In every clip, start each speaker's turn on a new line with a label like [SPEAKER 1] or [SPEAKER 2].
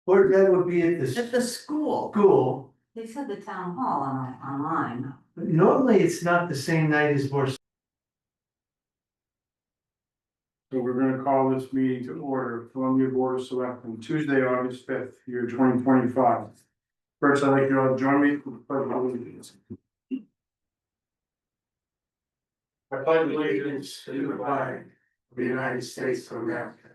[SPEAKER 1] Or that would be at
[SPEAKER 2] At
[SPEAKER 1] the
[SPEAKER 2] the school.
[SPEAKER 1] school.
[SPEAKER 3] They said the town hall online.
[SPEAKER 1] Normally, it's not the same night as board.
[SPEAKER 4] So we're gonna call this meeting to order, Columbia Board of Selectmen, Tuesday, August 5th, year 2025. First, I'd like you all to join me for the pledge of allegiance. I pledge allegiance to the flag of the United States of America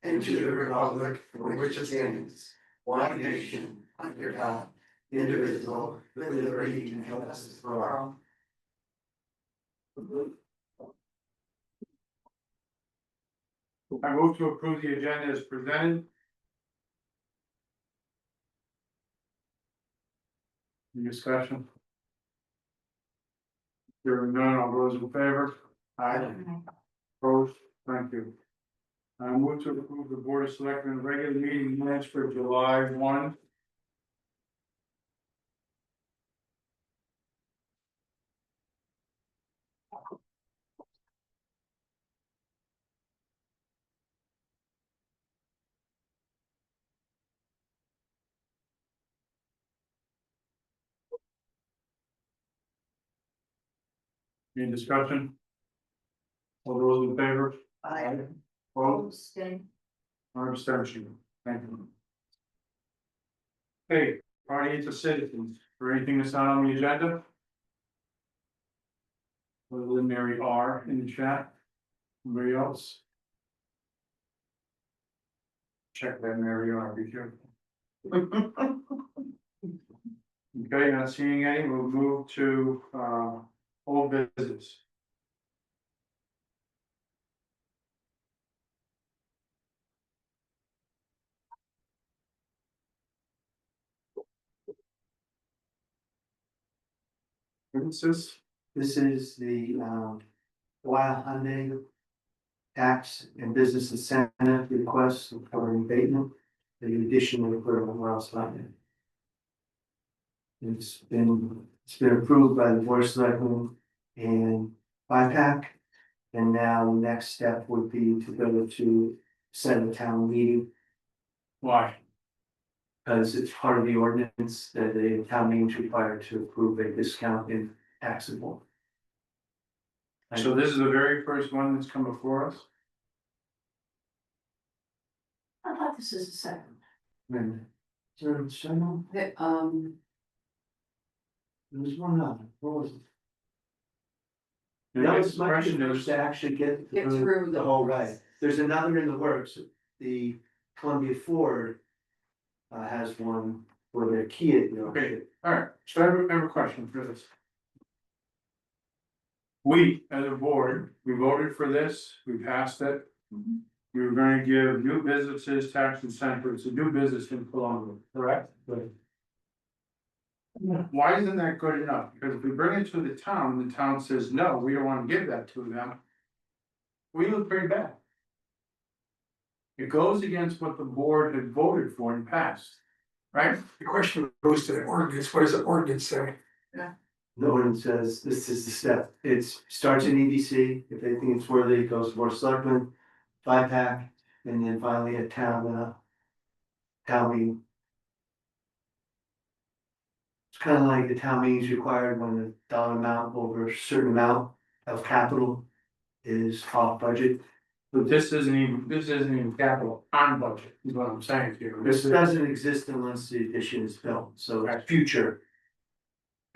[SPEAKER 4] and to the republic for which it stands, one nation, under God, indivisible, with liberty and justice for all. I move to approve the agenda as presented. Any discussion? Hearing none, all those in favor? Aye. Opposed? Thank you. I move to approve the Board of Selectmen regular meeting minutes for July 1. Any discussion? All those in favor?
[SPEAKER 2] I
[SPEAKER 4] Opposed?
[SPEAKER 3] Stay.
[SPEAKER 4] Or abstention? Thank you. Hey, party to citizens, for anything that's not on the agenda? Other than Mary R in the chat. Anybody else? Check that Mary R, be careful. Okay, not seeing any, we'll move to old business.
[SPEAKER 1] This is the Wild Hyundai tax and business incentive request for abatement. The additional for Wild Hyundai. It's been approved by the board of selectmen and BIPAC. And now the next step would be to go to set a town meeting,
[SPEAKER 4] Why?
[SPEAKER 1] because it's part of the ordinance that the town meeting is required to approve a discount in taxable.
[SPEAKER 4] So this is the very first one that's come before us?
[SPEAKER 3] I thought this is the second.
[SPEAKER 1] There's one other, what was it?
[SPEAKER 4] The
[SPEAKER 1] That
[SPEAKER 4] next
[SPEAKER 1] was my
[SPEAKER 4] question
[SPEAKER 1] first
[SPEAKER 4] is,
[SPEAKER 1] to actually get
[SPEAKER 2] Get
[SPEAKER 1] through
[SPEAKER 2] through
[SPEAKER 1] the whole ride. There's another in the works, the Columbia Ford. Has one for their Kia.
[SPEAKER 4] okay, all right, so I have a question for this. We, as a board, we voted for this, we passed it. We were gonna give new businesses tax incentives to do business in Columbia, correct?
[SPEAKER 1] Right.
[SPEAKER 4] Why isn't that good enough? Because if we bring it to the town says, no, we don't wanna give that to them. We look pretty bad. It goes against what the board had voted for and passed, right?
[SPEAKER 5] The question goes to the ordinance, what does the ordinance say?
[SPEAKER 1] No one says this is the step, it starts in EDC, if they think it's worthy, it goes to board of selectmen, BIPAC, and then finally a town meeting. It's kind of like the town meeting is required when the dollar amount over a certain amount of capital is off budget.
[SPEAKER 4] But this isn't even capital on budget, is what I'm saying to you.
[SPEAKER 1] This
[SPEAKER 4] This is.
[SPEAKER 1] doesn't exist unless the addition is built, so it's future.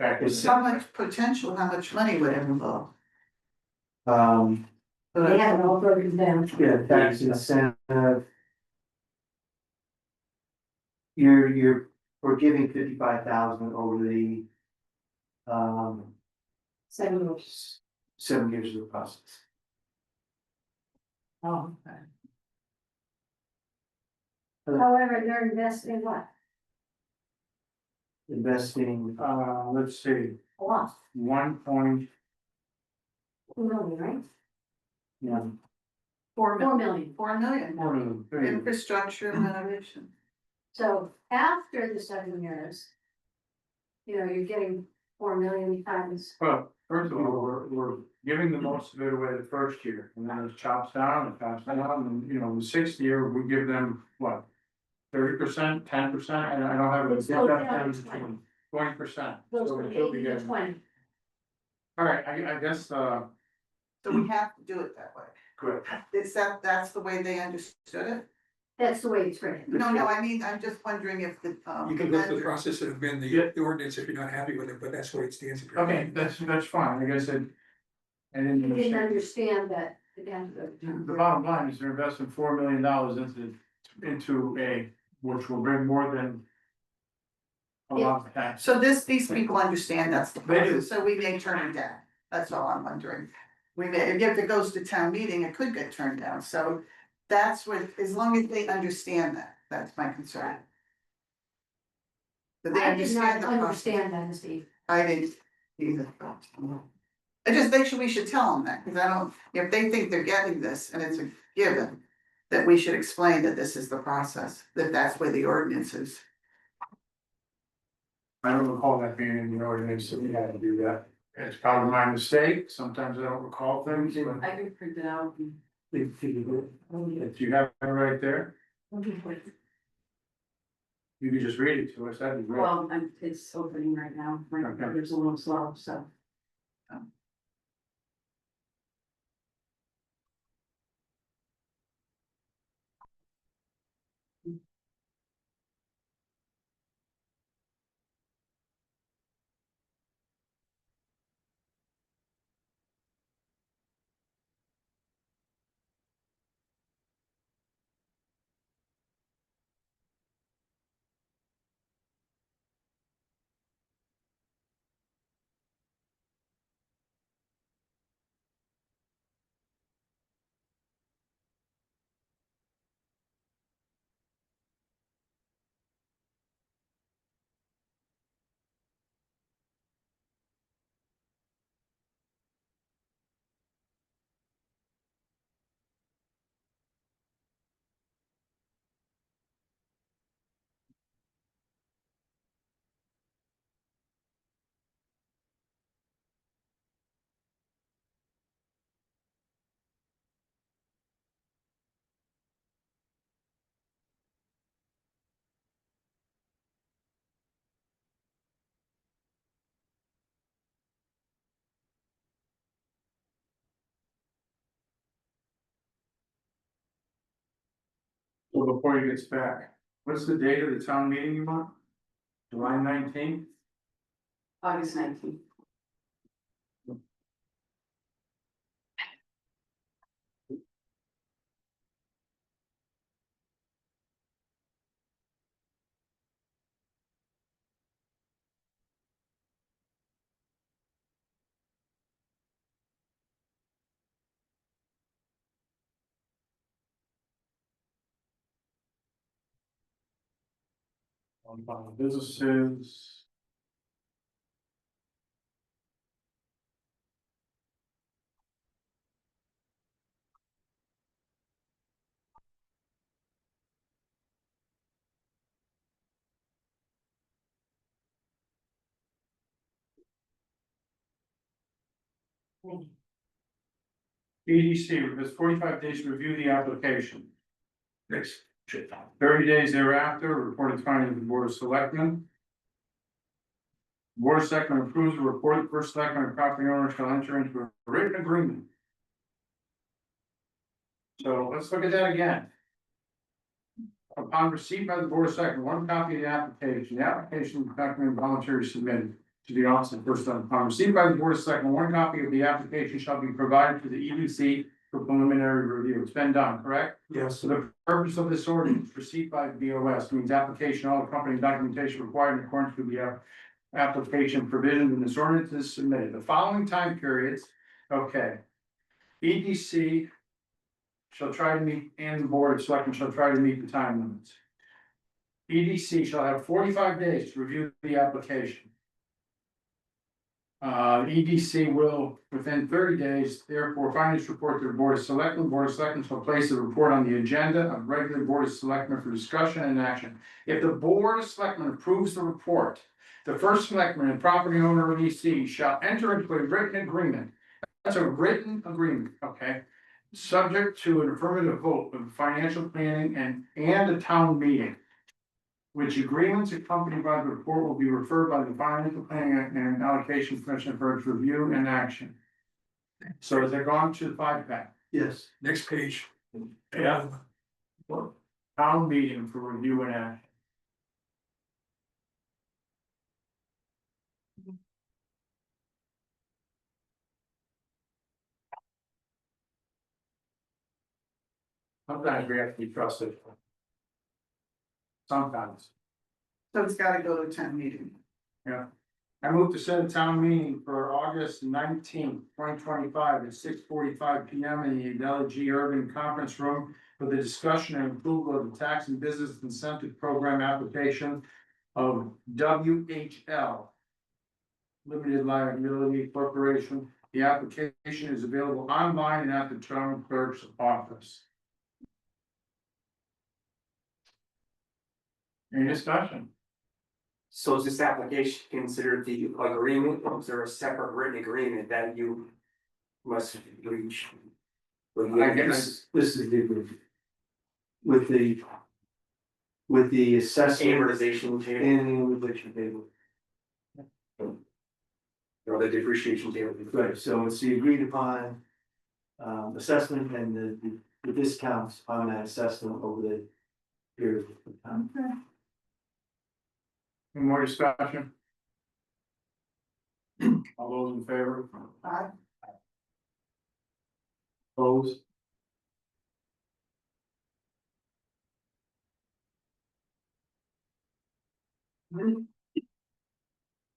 [SPEAKER 4] It's-
[SPEAKER 2] How much potential, how much money would it involve?
[SPEAKER 3] They have it all broken down.
[SPEAKER 1] Yeah, tax incentive. We're giving 55,000 over the.
[SPEAKER 3] 7 years.
[SPEAKER 1] 7 years of the process.
[SPEAKER 3] Oh, okay. However, they're investing what?
[SPEAKER 1] Investing,
[SPEAKER 4] Let's see,
[SPEAKER 3] A lot.
[SPEAKER 4] 1 point,
[SPEAKER 3] 2 million, right?
[SPEAKER 1] yeah,
[SPEAKER 2] 4
[SPEAKER 3] 4
[SPEAKER 2] million.
[SPEAKER 3] million.
[SPEAKER 2] 4 million, infrastructure renovation.
[SPEAKER 3] So after the 7 years. You're getting 4 million times.
[SPEAKER 4] well, first of all, we're giving the most of it away the first year, and then it chops down and chops down, and the 6th year, we give them what? 30%, 10%, I don't have it.
[SPEAKER 3] It's go down to
[SPEAKER 4] 20%.
[SPEAKER 3] Goes
[SPEAKER 4] So
[SPEAKER 3] from
[SPEAKER 4] it will be
[SPEAKER 3] 80 to
[SPEAKER 4] good.
[SPEAKER 3] 20.
[SPEAKER 4] All right, I guess,
[SPEAKER 2] So we have to do it that way.
[SPEAKER 1] Correct.
[SPEAKER 2] That's the way they understood it?
[SPEAKER 3] That's the way it's written.
[SPEAKER 2] No, I mean, I'm just wondering if the,
[SPEAKER 5] You can go through the
[SPEAKER 2] vendor-
[SPEAKER 5] process of amend
[SPEAKER 4] Yeah.
[SPEAKER 5] the ordinance if you're not happy with it, but that's where it stands.
[SPEAKER 4] okay, that's fine, like I said. I didn't
[SPEAKER 3] I didn't
[SPEAKER 4] understand.
[SPEAKER 3] understand that. It had to go down.
[SPEAKER 4] The bottom line is they're investing $4 million into a, which will bring more than a lot of tax.
[SPEAKER 2] So these people understand that's the
[SPEAKER 4] They do.
[SPEAKER 2] process, so we may turn it down, that's all I'm wondering. We may, if it goes to town meeting, it could get turned down, so that's what, as long as they understand that, that's my concern. That they
[SPEAKER 3] I did not
[SPEAKER 2] understand the process.
[SPEAKER 3] understand that, Steve.
[SPEAKER 2] I didn't either. We should tell them that, because I don't, if they think they're getting this and it's a given, that we should explain that this is the process, that that's where the ordinance is.
[SPEAKER 4] I don't recall that being in the ordinance, so we had to do that. It's probably my mistake, sometimes I don't recall things, but
[SPEAKER 2] I can print it out.
[SPEAKER 4] if you have it right there, you can just read it to us, that'd be great.
[SPEAKER 6] Well, it's opening right now, my
[SPEAKER 4] Okay.
[SPEAKER 6] computer's a little slow, so.
[SPEAKER 4] So before he gets back, what's the date of the town meeting you want? July 19th?
[SPEAKER 6] August 19th.
[SPEAKER 4] Businesses. EDC has 45 days to review the application. Next, 30 days thereafter, reported finding to the Board of Selectmen. Board of Selectmen approves the report, the first selectman and property owner shall enter into a written agreement. So let's look at that again. Upon receipt by the Board of Selectmen, one copy of the application document voluntarily submitted to the office of first time. Upon receipt by the Board of Selectmen, one copy of the application shall be provided to the EDC for preliminary review. It's been done, correct?
[SPEAKER 5] Yes,
[SPEAKER 4] So the purpose of this ordinance, receipt by BOS, means application, all accompanying documentation required in accordance with the application provisions in this ordinance is submitted. The following time periods, okay. EDC shall try to meet, and the Board of Selectmen shall try to meet the time limits. EDC shall have 45 days to review the application. EDC will, within 30 days, therefore, find this report to the Board of Selectmen. Board of Selectmen shall place the report on the agenda of regular Board of Selectmen for discussion and action. If the Board of Selectmen approves the report, the first selectman and property owner of EDC shall enter into a written agreement. That's a written agreement, okay? Subject to an affirmative vote of financial planning and a town meeting. which agreements accompanied by the report will be referred by the Financial Planning and Allocation Commission for its review and action. So is it gone to the 5-pack?
[SPEAKER 1] Yes,
[SPEAKER 5] Next page.
[SPEAKER 4] Yeah. Town meeting for review and action. Sometimes we have to be trusted. Sometimes.
[SPEAKER 2] So it's gotta go to town meeting.
[SPEAKER 4] I move to set a town meeting for August 19th, 2025 at 6:45 P M in the Adela G Urban Conference Room for the discussion and approval of the tax and business incentive program application of WHL Limited Liability Corporation. The application is available online and at the town clerk's office. Any discussion?
[SPEAKER 7] So is this application considered the agreement, or is there a separate written agreement that you must reach?
[SPEAKER 4] I guess,
[SPEAKER 1] this is the agreement. With the assessment
[SPEAKER 7] Amortization table
[SPEAKER 1] and the amortization table.
[SPEAKER 7] or the depreciation table.
[SPEAKER 1] Right, so it's the agreed upon assessment and the discounts on that assessment over the period of time.
[SPEAKER 4] any more discussion? All those in favor?
[SPEAKER 2] Aye.
[SPEAKER 4] Opposed? New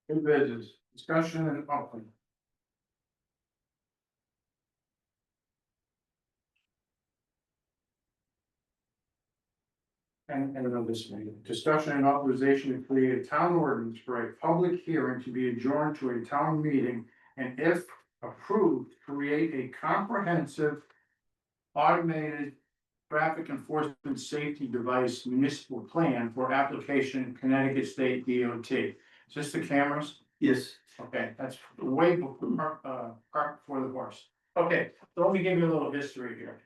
[SPEAKER 4] business, discussion and open. And another meeting, discussion and authorization to create a town ordinance for a public hearing to be adjourned to a town meeting. And if approved, create a comprehensive automated traffic enforcement safety device municipal plan for application in Connecticut State DOT. Is this the cameras?
[SPEAKER 1] Yes,
[SPEAKER 4] Okay, that's way before, cart before the horse. Okay, so let me give you a little history here.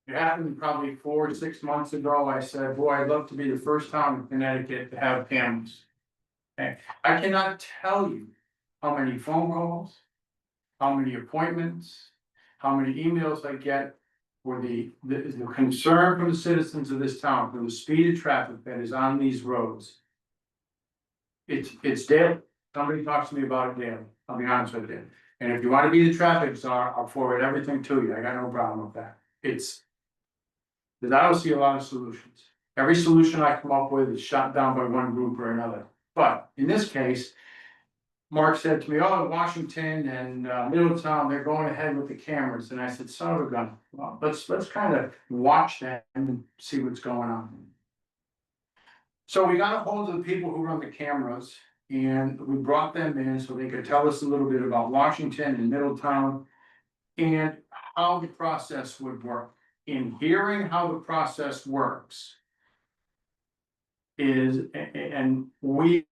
[SPEAKER 4] It happened probably 4 or 6 months ago. I said, boy, I'd love to be the first town in Connecticut to have cameras. Okay, I cannot tell you how many phone calls, how many appointments, how many emails I get for the concern from the citizens of this town, for the speed of traffic that is on these roads. It's daily. Somebody talks to me about it daily, I'll be honest with you. And if you wanna be the traffic czar, I'll forward everything to you, I got no problem with that. Cause I don't see a lot of solutions. Every solution I come up with is shot down by one group or another. But in this case, Mark said to me, oh, Washington and Middletown, they're going ahead with the cameras. And I said, son of a gun, well, let's kind of watch that and see what's going on. So we got a hold of the people who run the cameras and we brought them in so they could tell us a little bit about Washington and Middletown and how the process would work. In hearing how the process works and we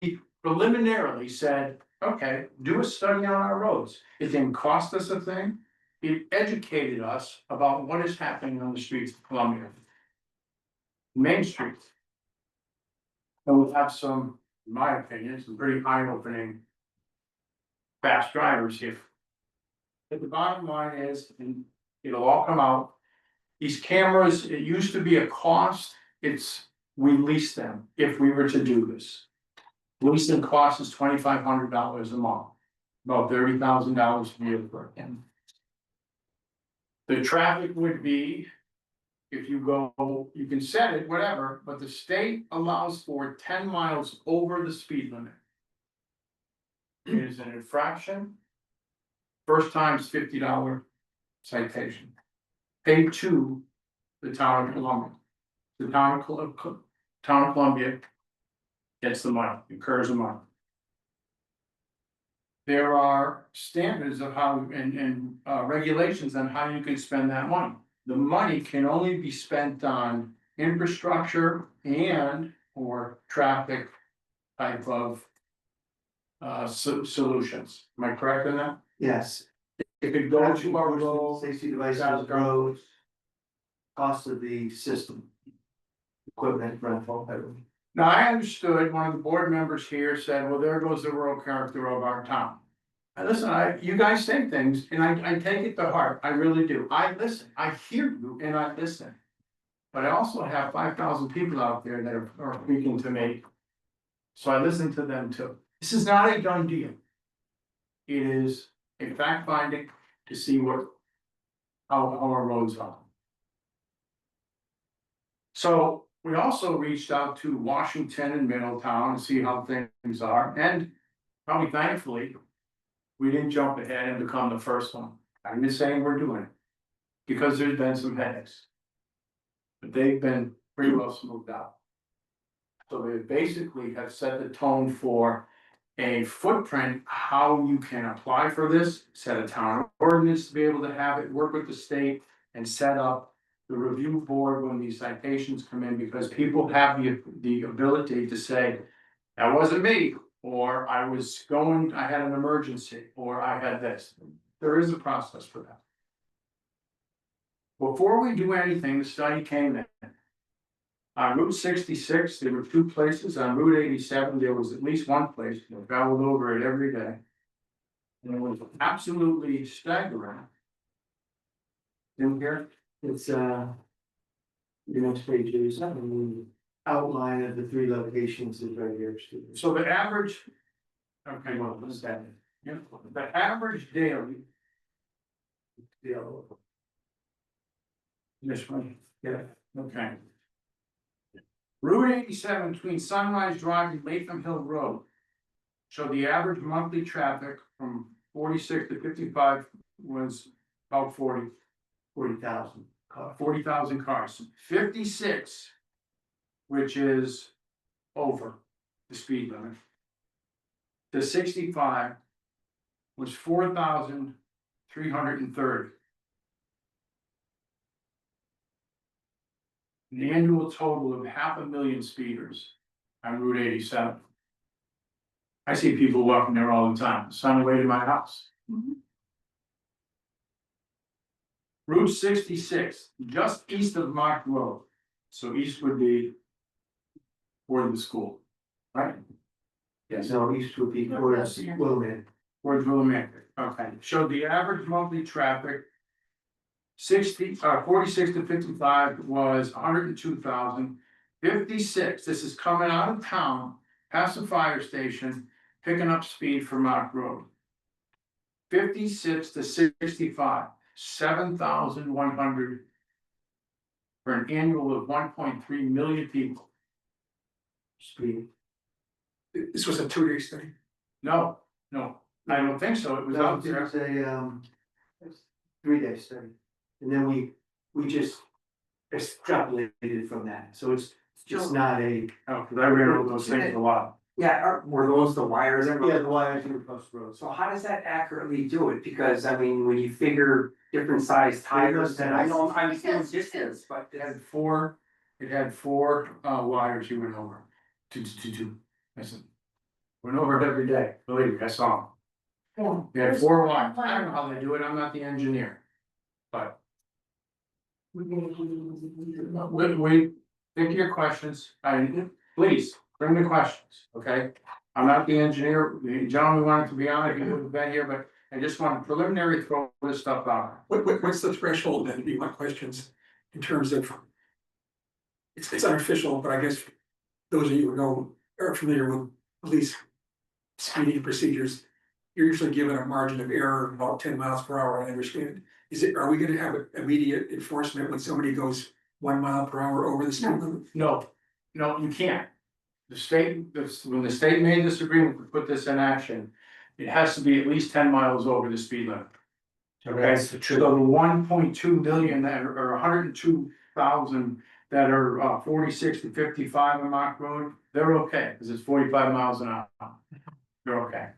[SPEAKER 4] preliminarily said, okay, do a study on our roads. It didn't cost us a thing. It educated us about what is happening on the streets of Columbia. Main streets. And we'll have some, in my opinion, some pretty eye-opening fast drivers here. But the bottom line is, and it'll all come out, these cameras, it used to be a cost, we lease them if we were to do this. Leasing cost is $2,500 a month, about $30,000 a year for him. The traffic would be, if you go, you can set it, whatever, but the state allows for 10 miles over the speed limit. It is an infraction. First time's $50 citation. Paid to the town of Columbia. The town of Columbia gets the money, incurs the money. There are standards of how and regulations on how you can spend that money. The money can only be spent on infrastructure and or traffic type of solutions. Am I correct in that?
[SPEAKER 1] yes.
[SPEAKER 4] It could go to our road.
[SPEAKER 1] Safety devices, roads. Cost of the system. Equipment, rental, everything.
[SPEAKER 4] Now, I understood one of the board members here said, well, there goes the rural character of our town. And listen, you guys say things and I take it to heart, I really do. I listen, I hear you and I listen. But I also have 5,000 people out there that are speaking to me. So I listen to them too. This is not a done deal. It is a fact finding to see how our roads are. So we also reached out to Washington and Middletown to see how things are, and probably thankfully, we didn't jump ahead and become the first one. I'm just saying we're doing it, because there's been some headaches. But they've been pretty well smoothed out. So they basically have set the tone for a footprint, how you can apply for this, set a town ordinance to be able to have it, work with the state and set up the review board when these citations come in, because people have the ability to say, that wasn't me, or I had an emergency, or I had this. There is a process for that. Before we do anything, the study came in. On Route 66, there were 2 places. On Route 87, there was at least 1 place. I traveled over it every day. And it was absolutely staggering. In here,
[SPEAKER 1] It's, the next page is, the outline of the 3 locations is right here, Steve.
[SPEAKER 4] so the average. Okay, well, what's that? Yeah, the average daily. This one,
[SPEAKER 1] Yeah.
[SPEAKER 4] okay. Route 87 between Sunrise Drive and Latham Hill Road. So the average monthly traffic from 46 to 55 was about
[SPEAKER 1] 40,000 cars.
[SPEAKER 4] 40,000 cars. 56, which is over the speed limit, to 65 was 4,330. The annual total of 500,000 speeders on Route 87. I see people walking there all the time. It's on the way to my house. Route 66, just east of Mark Road. So east would be toward the school, right? Yes,
[SPEAKER 1] So east would be towards Wilmington.
[SPEAKER 4] towards Willamette. Okay, showed the average monthly traffic. 46 to 55 was 102,000. 56, this is coming out of town, past the fire station, picking up speed from Mark Road. 56 to 65, 7,100. For an annual of 1.3 million people.
[SPEAKER 1] Speed.
[SPEAKER 5] This was a 2-day study.
[SPEAKER 4] No, I don't think so. It was out there.
[SPEAKER 1] It's a 3-day study. And then we just extrapolated from that, so it's just not a.
[SPEAKER 4] Oh, because I read all those things a lot.
[SPEAKER 7] Yeah, were those the wires that?
[SPEAKER 1] Yeah, the wires are across the road.
[SPEAKER 7] So how does that accurately do it? Because I mean, when you figure different size tires, and I know I'm doing distance, but
[SPEAKER 4] It had four wires you went over. Two. Listen. Went over it every day, believe me, I saw them. They had 4 wires. I don't know how they do it, I'm not the engineer. But. We think of your questions, please, bring the questions, okay? I'm not the engineer, the gentleman wanted to be on it, he would have been here, but I just want to preliminary throw this stuff out.
[SPEAKER 5] What's the threshold then, you want questions in terms of? It's unofficial, but I guess those of you who know, are familiar with police speeding procedures. You're usually given a margin of error of about 10 miles per hour, I understand. Are we gonna have immediate enforcement when somebody goes 1 mile per hour over the speed limit?
[SPEAKER 4] No, you can't. When the state made this agreement to put this in action, it has to be at least 10 miles over the speed limit. Okay, so the 1.2 million that are 102,000 that are 46 to 55 on Mark Road, they're okay, because it's 45 miles an hour. They're okay.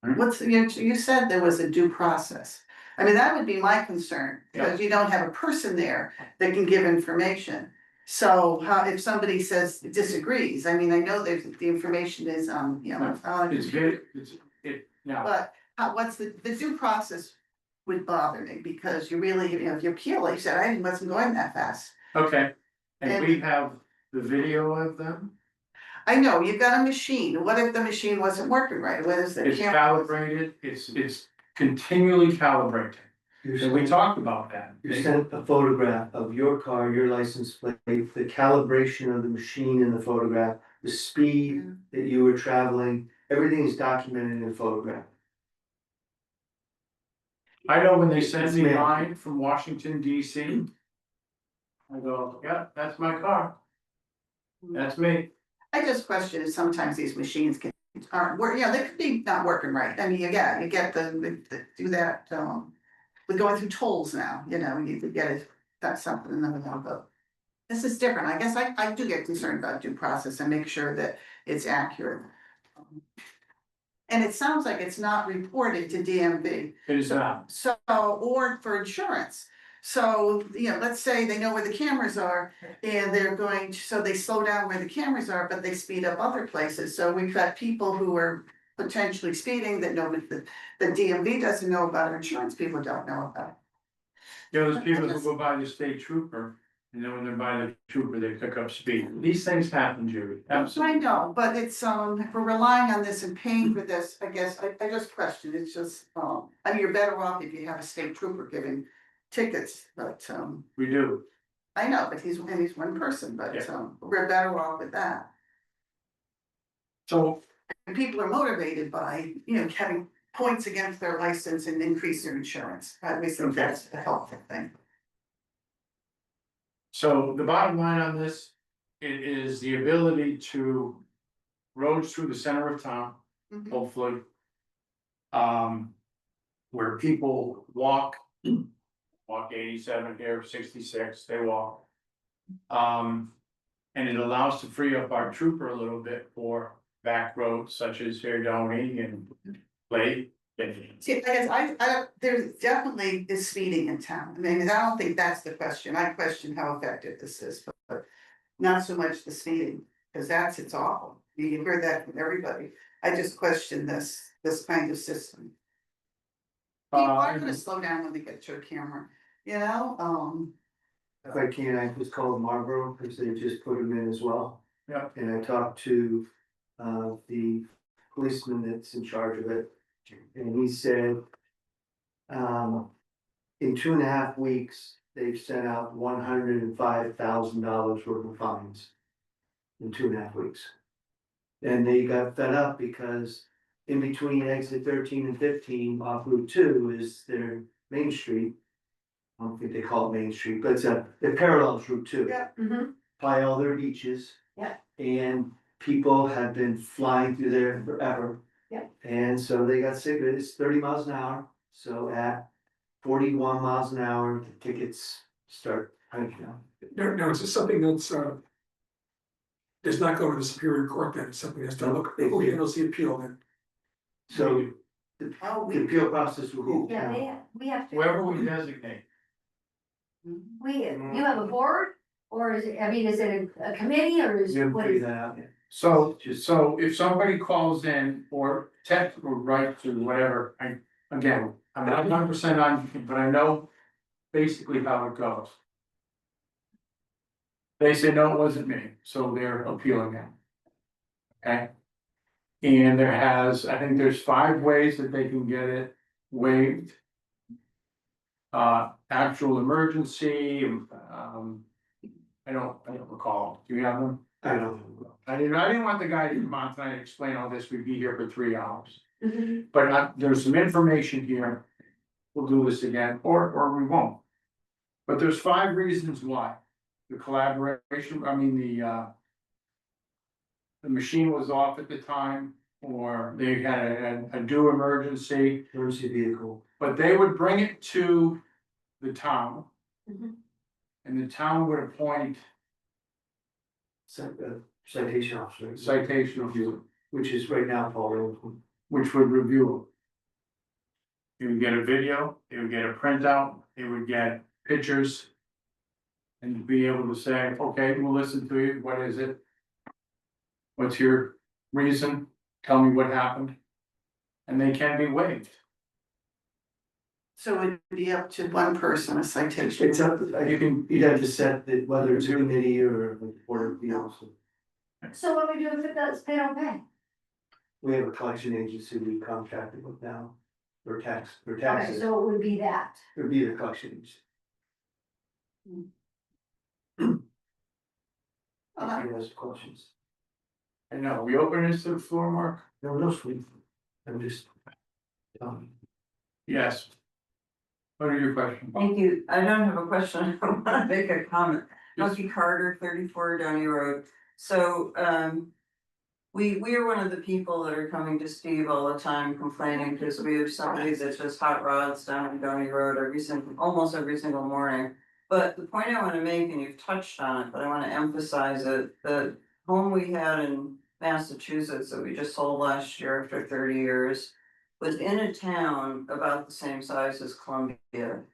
[SPEAKER 2] You said there was a due process. I mean, that would be my concern, because you don't have a person there that can give information. So how, if somebody says disagrees, I mean, I know there's, the information is,
[SPEAKER 4] It's very, now,
[SPEAKER 2] but what's the due process would bother me, because you really, if you appeal, like you said, I wasn't going that fast.
[SPEAKER 4] okay, and we have the video of them.
[SPEAKER 2] I know, you've got a machine, what if the machine wasn't working right, what is the
[SPEAKER 4] It's
[SPEAKER 2] camera?
[SPEAKER 4] calibrated, it's continually calibrating,
[SPEAKER 1] You're
[SPEAKER 4] and we
[SPEAKER 1] sent,
[SPEAKER 4] talked about that.
[SPEAKER 1] you're sent a photograph of your car, your license plate, the calibration of the machine in the photograph, the speed that you were traveling, everything is documented in photograph.
[SPEAKER 4] I know when they send
[SPEAKER 1] It's
[SPEAKER 4] me
[SPEAKER 1] man-
[SPEAKER 4] mine from Washington DC. I go, yeah, that's my car. That's me.
[SPEAKER 2] I just question if sometimes these machines aren't work, they could be not working right, I mean, you get the do that, we're going through tolls now, you could get it, that's something, another one, but. This is different, I guess I do get concerned about due process and make sure that it's accurate. And it sounds like it's not reported to DMV.
[SPEAKER 4] It is not.
[SPEAKER 2] So, or for insurance. So, let's say they know where the cameras are and they're going, so they slow down where the cameras are, but they speed up other places. So we've got people who are potentially speeding that know that the DMV doesn't know about, or insurance people don't know about.
[SPEAKER 4] Yeah, there's people who go by the state trooper, and then when they're by the trooper, they pick up speed. These things happen, Judy. Absolutely.
[SPEAKER 2] I know, but it's, if we're relying on this and paying for this, I guess, I just question, it's just, I mean, you're better off if you have a state trooper giving tickets, but,
[SPEAKER 4] We do.
[SPEAKER 2] I know, but he's one person, but,
[SPEAKER 4] Yeah.
[SPEAKER 2] we're better off with that.
[SPEAKER 4] So,
[SPEAKER 2] And people are motivated by, having points against their license and increase their insurance, I always think
[SPEAKER 4] Okay.
[SPEAKER 2] that's a helpful thing.
[SPEAKER 4] so the bottom line on this, it is the ability to roads through the center of town,
[SPEAKER 2] Mhm.
[SPEAKER 4] hopefully. Where people walk 87 here, 66, they walk. And it allows to free up our trooper a little bit for back roads such as Herdoni and Lake.
[SPEAKER 2] See, I guess there's definitely is speeding in town, I mean, I don't think that's the question, I question how effective this is, but. Not so much the speeding, cause it's awful, you hear that from everybody, I just question this kind of system. People are gonna slow down when they get to a camera,
[SPEAKER 1] If I can, I just called Marlboro, because they just put them in as well.
[SPEAKER 4] Yeah.
[SPEAKER 1] And I talked to, the policeman that's in charge of it, and he said. In 2.5 weeks, they've sent out $105,000 worth of fines. In 2.5 weeks. And they got fed up because in between exit 13 and 15 off Route 2 is their Main Street. I don't think they call it Main Street, but it parallels Route 2.
[SPEAKER 2] Yeah.
[SPEAKER 1] By all their beaches.
[SPEAKER 3] Yeah.
[SPEAKER 1] And people have been flying through there forever.
[SPEAKER 3] Yeah.
[SPEAKER 1] And so they got sick of it, it's 30 miles an hour, so at 41 miles an hour, the tickets start hiking up.
[SPEAKER 5] No, it's just something that's, does not go to the Superior Court, then it's something that's to look, who handles the appeal then.
[SPEAKER 1] So
[SPEAKER 2] Oh,
[SPEAKER 1] the appeal process will be.
[SPEAKER 3] Yeah, we have to.
[SPEAKER 4] Whoever we designate.
[SPEAKER 3] You have a board, or is it, I mean, is it a committee, or is,
[SPEAKER 1] You haven't
[SPEAKER 3] what
[SPEAKER 1] figured
[SPEAKER 3] is?
[SPEAKER 1] that out yet.
[SPEAKER 4] So if somebody calls in or text or writes or whatever, again, I'm not 100% on, but I know basically how it goes. They say, no, it wasn't me, so they're appealing it. Okay? And I think there's 5 ways that they can get it waived. Actual emergency, I don't recall, do you have them?
[SPEAKER 1] I don't know.
[SPEAKER 4] I didn't want the guy to come on tonight and explain all this, we'd be here for 3 hours.
[SPEAKER 3] Mhm.
[SPEAKER 4] But there's some information here, we'll do this again, or we won't. But there's 5 reasons why. The collaboration, the machine was off at the time, or they had a due emergency,
[SPEAKER 1] Emergency vehicle.
[SPEAKER 4] but they would bring it to the town.
[SPEAKER 3] Mhm.
[SPEAKER 4] And the town would appoint
[SPEAKER 1] Citation officer.
[SPEAKER 4] citation reviewer,
[SPEAKER 1] Which is right now Paul Roseman.
[SPEAKER 4] which would review it. You would get a video, you would get a printout, you would get pictures. And be able to say, okay, we'll listen to you, what is it? What's your reason? Tell me what happened. And they can be waived.
[SPEAKER 2] So it'd be up to one person, a citation.
[SPEAKER 1] It's up, you'd have to set that whether it's a committee or a board of appeals.
[SPEAKER 3] So what do we do if it does, they don't pay?
[SPEAKER 1] We have a collection agency we contracted with now for
[SPEAKER 3] Okay,
[SPEAKER 1] taxes.
[SPEAKER 3] so it would be that.
[SPEAKER 1] It would be the collection agency.
[SPEAKER 2] Well, that-
[SPEAKER 1] If you ask questions.
[SPEAKER 4] I know, we open this to the floor, Mark?
[SPEAKER 1] No, sweet. I'm just.
[SPEAKER 4] Yes. What are your questions?
[SPEAKER 8] Thank you. I don't have a question. I wanna make a comment. Lucky Carter, 34 Downey Road. So, we are one of the people that are coming to Steve all the time complaining because we have somebody that just hot rods down Downey Road almost every single morning. But the point I wanna make, and you've touched on it, but I wanna emphasize it, the home we had in Massachusetts that we just sold last year after 30 years. Was in a town about the same size as Columbia.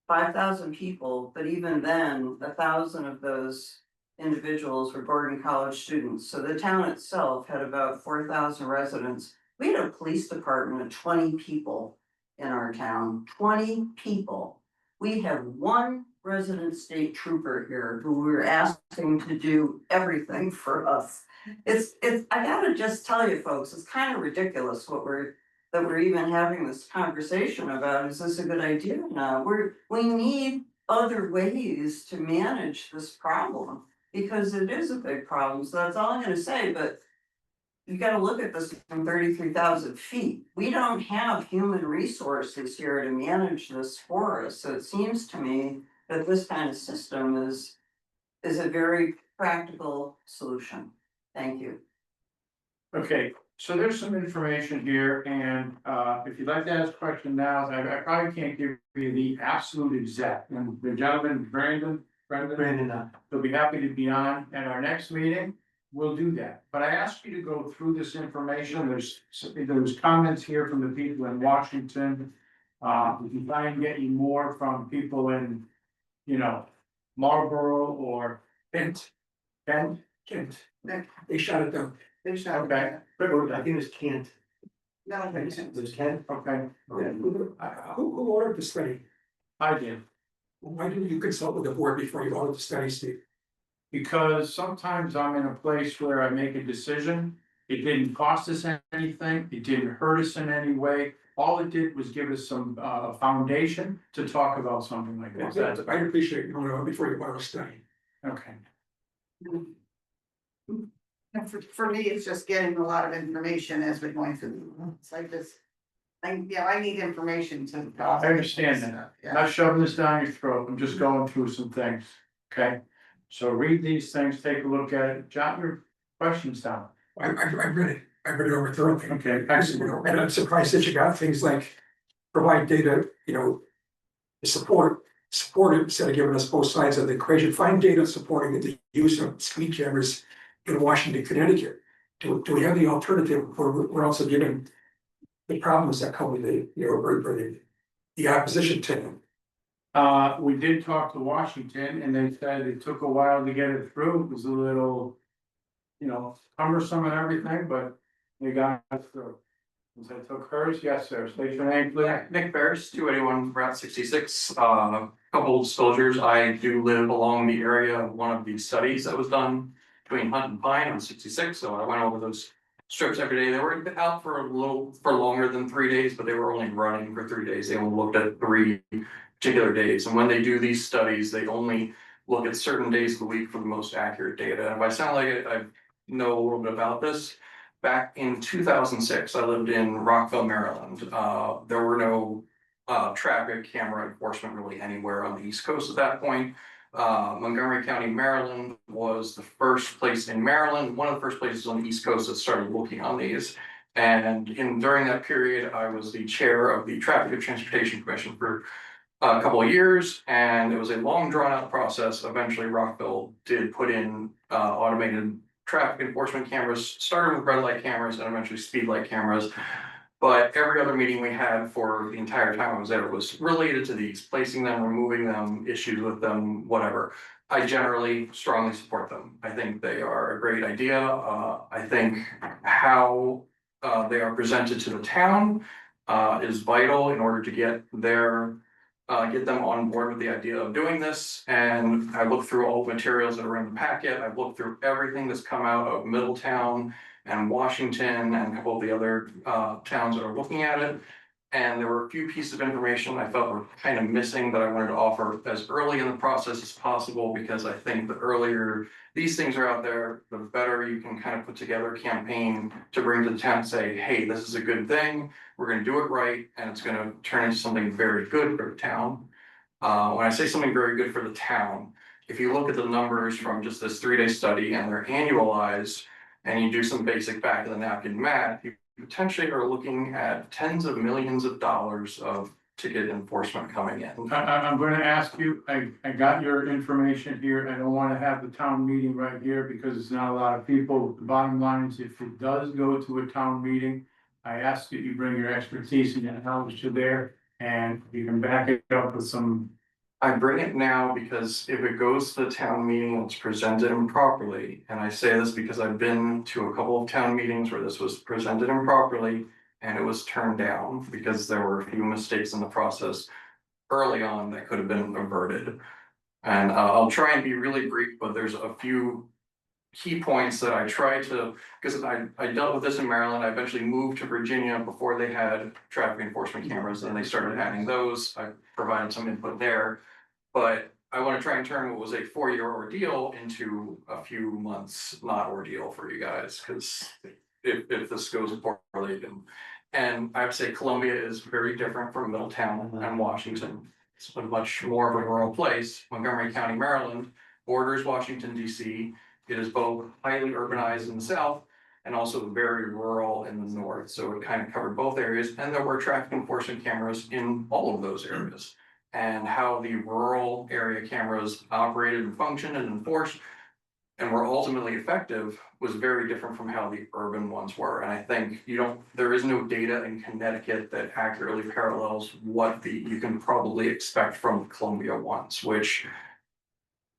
[SPEAKER 8] 5,000 people, but even then, 1,000 of those individuals were Gordon College students, so the town itself had about 4,000 residents. We had a police department of 20 people in our town, 20 people. We have one resident state trooper here who we're asking to do everything for us. I gotta just tell you folks, it's kind of ridiculous that we're even having this conversation about, is this a good idea or not? We need other ways to manage this problem, because it is a big problem, so that's all I'm gonna say, but. You gotta look at this from 33,000 feet, we don't have human resources here to manage this for us, so it seems to me that this kind of system is. Is a very practical solution, thank you.
[SPEAKER 4] Okay, so there's some information here, and if you'd like to ask a question now, I probably can't give you the absolute exact, and the gentleman, Brandon,
[SPEAKER 1] Brandon,
[SPEAKER 4] he'll be happy to be on at our next meeting, we'll do that. But I asked you to go through this information, there's comments here from the people in Washington. We can try and get you more from people in, Marlboro or
[SPEAKER 5] Kent,
[SPEAKER 4] Kent.
[SPEAKER 5] they shut it down.
[SPEAKER 2] they should have
[SPEAKER 4] Okay.
[SPEAKER 2] that.
[SPEAKER 1] I think it was Kent.
[SPEAKER 2] No,
[SPEAKER 1] It was Kent.
[SPEAKER 4] Okay,
[SPEAKER 5] Who ordered the study?
[SPEAKER 4] I did.
[SPEAKER 5] Why didn't you consult with the board before you ordered the study, Steve?
[SPEAKER 4] Because sometimes I'm in a place where I make a decision, it didn't cost us anything, it didn't hurt us in any way. All it did was give us some foundation to talk about something like this. That's
[SPEAKER 5] I appreciate you, before you order a study.
[SPEAKER 4] okay.
[SPEAKER 2] And for me, it's just getting a lot of information as we're going through, it's like this. I need information to.
[SPEAKER 4] I understand that.
[SPEAKER 2] Yeah.
[SPEAKER 4] Not shoving this down your throat, I'm just going through some things, okay? So read these things, take a look at it, jot your questions down.
[SPEAKER 5] I read it over thoroughly.
[SPEAKER 4] Okay, excellent.
[SPEAKER 5] And I'm surprised that you got things like provide data, support it instead of giving us both sides of the equation, find data supporting the use of speed cameras in Washington, Connecticut. Do we have the alternative where we're also given the problems that come with the opposition to them?
[SPEAKER 4] We did talk to Washington and they said it took a while to get it through, it was a little. Cumbersome and everything, but they got it through. Was that took hers? Yes, sir, state your name, please.
[SPEAKER 9] Nick Ferris, 281 Route 66. Couple of disclosures, I do live along the area of one of the studies that was done between Hunt and Pine on 66, so I went over those strips every day. They were out for longer than 3 days, but they were only running for 3 days. They only looked at 3 particular days, and when they do these studies, they only look at certain days of the week for the most accurate data. And if I sound like it, I know a little bit about this. Back in 2006, I lived in Rockville, Maryland. There were no traffic camera enforcement really anywhere on the East Coast at that point. Montgomery County, Maryland was the first place in Maryland, one of the first places on the East Coast that started looking on these. And during that period, I was the chair of the Traffic and Transportation Commission for a couple of years, and it was a long drawn out process. Eventually Rockville did put in automated traffic enforcement cameras, started with red light cameras and eventually speed light cameras. But every other meeting we had for the entire time I was there was related to these, placing them, removing them, issues with them, whatever. I generally strongly support them. I think they are a great idea. I think how they are presented to the town is vital in order to get their get them on board with the idea of doing this. And I looked through all the materials that are in the packet. I've looked through everything that's come out of Middletown and Washington and a couple of the other towns that are looking at it. And there were a few pieces of information I felt were kind of missing that I wanted to offer as early in the process as possible, because I think the earlier these things are out there, the better you can kind of put together a campaign to bring to the town and say, hey, this is a good thing. We're gonna do it right, and it's gonna turn into something very good for the town. When I say something very good for the town, if you look at the numbers from just this 3-day study and they're annualized, and you do some basic back of the napkin math, you potentially are looking at tens of millions of dollars of ticket enforcement coming in.
[SPEAKER 4] I'm gonna ask you, I got your information here, I don't wanna have the town meeting right here because it's not a lot of people. The bottom line is, if it does go to a town meeting, I ask that you bring your expertise and your knowledge to there, and you can back it up with some.
[SPEAKER 9] I bring it now because if it goes to the town meeting, it's presented improperly. And I say this because I've been to a couple of town meetings where this was presented improperly and it was turned down because there were a few mistakes in the process early on that could have been averted. And I'll try and be really brief, but there's a few key points that I try to, because I dealt with this in Maryland. I eventually moved to Virginia before they had traffic enforcement cameras, and they started adding those. I provided some input there. But I want to try and turn what was a 4-year ordeal into a few months not ordeal for you guys, because if this goes poorly, and I have to say Columbia is very different from Middletown and Washington. It's a much more of a rural place. Montgomery County, Maryland borders Washington DC. It is both highly urbanized in the south and also very rural in the north. So it kind of covered both areas, and there were traffic enforcement cameras in all of those areas. And how the rural area cameras operated and functioned and enforced and were ultimately effective was very different from how the urban ones were. And I think there is no data in Connecticut that accurately parallels what you can probably expect from the Columbia ones, which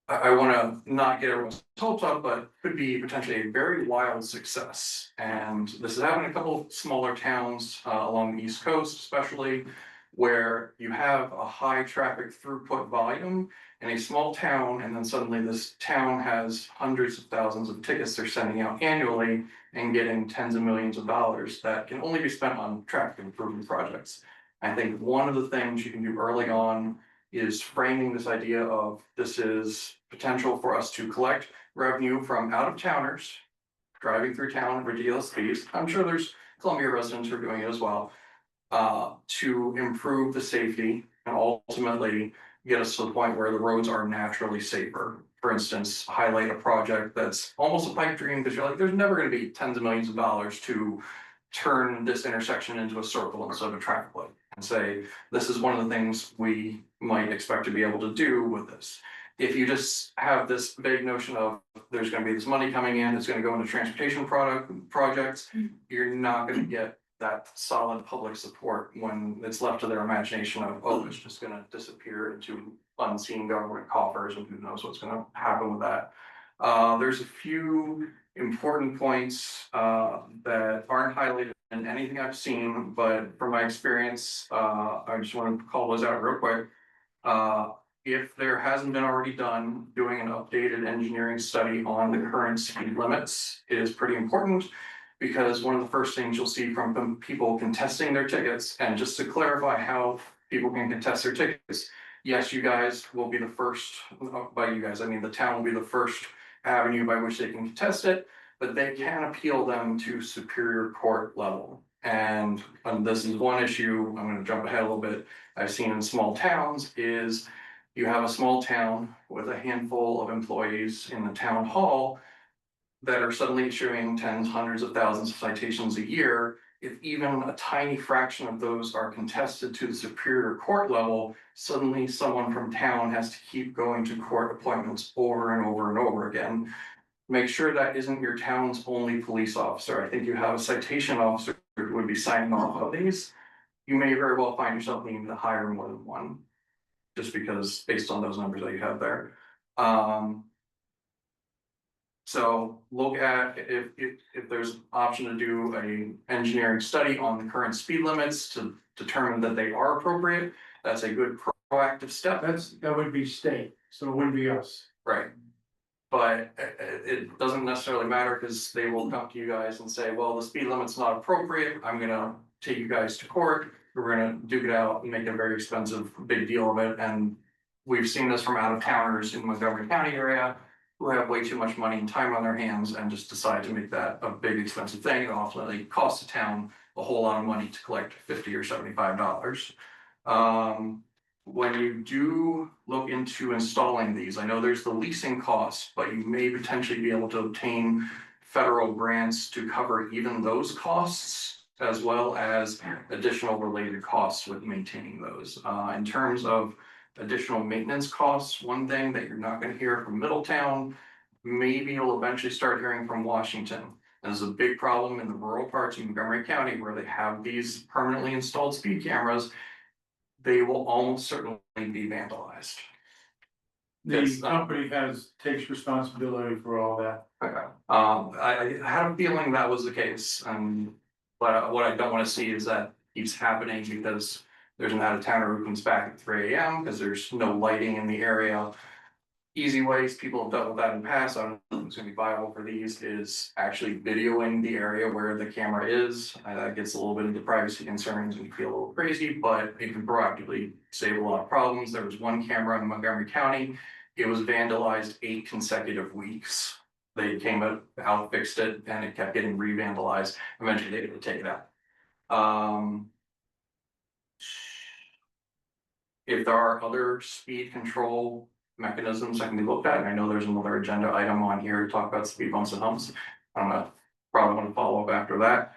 [SPEAKER 9] I want to not get everyone's hopes up, but could be potentially a very wild success. And this is happening in a couple of smaller towns along the East Coast, especially, where you have a high traffic throughput volume in a small town, and then suddenly this town has hundreds of thousands of tickets they're sending out annually and getting tens of millions of dollars that can only be spent on traffic improvement projects. I think one of the things you can do early on is framing this idea of this is potential for us to collect revenue from out of towners driving through town at ridiculous speeds. I'm sure there's Columbia residents who are doing it as well, to improve the safety and ultimately get us to the point where the roads are naturally safer. For instance, highlight a project that's almost a pipe dream, because you're like, there's never going to be tens of millions of dollars to turn this intersection into a circle instead of a traffic light, and say, this is one of the things we might expect to be able to do with this. If you just have this vague notion of there's going to be this money coming in, it's going to go into transportation projects, you're not going to get that solid public support when it's left to their imagination of, oh, it's just gonna disappear into unseen government coffers, and who knows what's gonna happen with that. There's a few important points that aren't highlighted in anything I've seen, but from my experience, I just want to call those out real quick. If there hasn't been already done, doing an updated engineering study on the current speed limits is pretty important. Because one of the first things you'll see from people contesting their tickets, and just to clarify how people can contest their tickets, yes, you guys will be the first, by you guys, I mean the town will be the first avenue by which they can contest it, but they can appeal them to Superior Court level. And this is one issue, I'm gonna jump ahead a little bit, I've seen in small towns is you have a small town with a handful of employees in the town hall that are suddenly issuing tens, hundreds of thousands of citations a year. If even a tiny fraction of those are contested to the Superior Court level, suddenly someone from town has to keep going to court appointments over and over and over again. Make sure that isn't your town's only police officer. I think you have a citation officer who would be signing off of these. You may very well find yourself needing to hire more than one, just because based on those numbers that you have there. So look at if there's an option to do an engineering study on the current speed limits to determine that they are appropriate. That's a good proactive step.
[SPEAKER 4] That would be state, so it wouldn't be us.
[SPEAKER 9] Right. But it doesn't necessarily matter, because they will come to you guys and say, well, the speed limit's not appropriate, I'm gonna take you guys to court. We're gonna duke it out and make a very expensive, big deal of it, and we've seen this from out of towners in Montgomery County area. Who have way too much money and time on their hands and just decide to make that a big expensive thing, and ultimately costs the town a whole lot of money to collect $50 or $75. When you do look into installing these, I know there's the leasing costs, but you may potentially be able to obtain federal grants to cover even those costs, as well as additional related costs with maintaining those. In terms of additional maintenance costs, one thing that you're not gonna hear from Middletown, maybe you'll eventually start hearing from Washington. There's a big problem in the rural parts of Montgomery County where they have these permanently installed speed cameras. They will almost certainly be vandalized.
[SPEAKER 4] The company takes responsibility for all that.
[SPEAKER 9] Okay, I had a feeling that was the case, but what I don't wanna see is that keeps happening, because there's an out of towner who comes back at 3 AM because there's no lighting in the area. Easy ways, people have dealt with that in the past, I don't know if it's gonna be viable for these, is actually videoing the area where the camera is. That gets a little bit into privacy concerns and you feel a little crazy, but it can proactively save a lot of problems. There was one camera in Montgomery County, it was vandalized 8 consecutive weeks. They came out, fixed it, and it kept getting re-vandalized, eventually they had to take it out. If there are other speed control mechanisms that can be looked at, and I know there's another agenda item on here to talk about speed bumps and humps. I'm gonna probably want to follow up after that.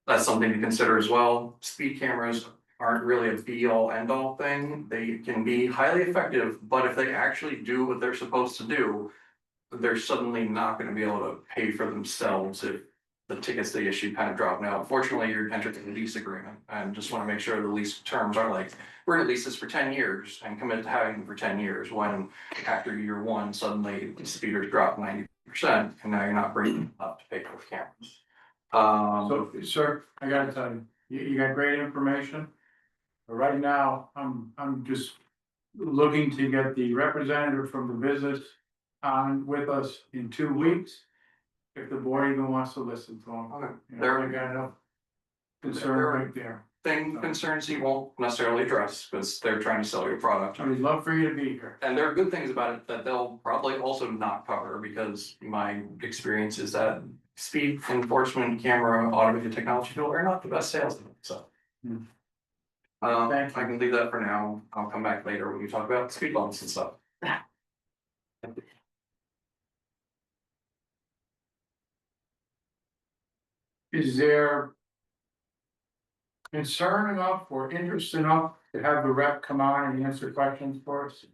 [SPEAKER 9] That's something to consider as well. Speed cameras aren't really a be all end all thing. They can be highly effective, but if they actually do what they're supposed to do, they're suddenly not gonna be able to pay for themselves if the tickets they issue kind of drop. Now, unfortunately, you're entered in a lease agreement, and just want to make sure the lease terms are like, we're gonna lease this for 10 years and commit to having them for 10 years, when after year 1, suddenly the speeders drop 90%, and now you're not bringing up to pay for the cameras.
[SPEAKER 4] So, sir, I gotta tell you, you got great information. But right now, I'm just looking to get the representative from the business on with us in 2 weeks. If the board even wants to listen to them.
[SPEAKER 9] Okay.
[SPEAKER 4] You know, I got enough concern right there.
[SPEAKER 9] Concerns he won't necessarily address, because they're trying to sell you a product.
[SPEAKER 4] I would love for you to be here.
[SPEAKER 9] And there are good things about it that they'll probably also not cover, because my experience is that speed enforcement, camera, automated technology tool are not the best salesmen, so.
[SPEAKER 4] Hmm.
[SPEAKER 9] I can leave that for now. I'll come back later when we talk about speed bumps and stuff.
[SPEAKER 4] Is there concern enough or interest enough to have the rep come on and answer questions for us?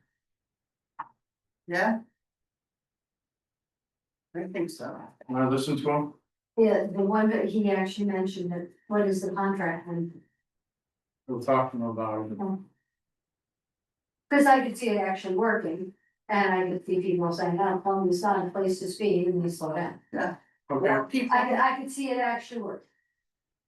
[SPEAKER 2] Yeah. I think so.
[SPEAKER 4] Want to listen to him?
[SPEAKER 3] Yeah, the one that he actually mentioned, that what is the contract and,
[SPEAKER 4] We'll talk to him about it.
[SPEAKER 3] cause I could see it actually working. And I could see people saying, oh, well, it's not a place to speed, and we slow down.
[SPEAKER 4] Okay,
[SPEAKER 2] Or people,
[SPEAKER 3] I could see it actually work.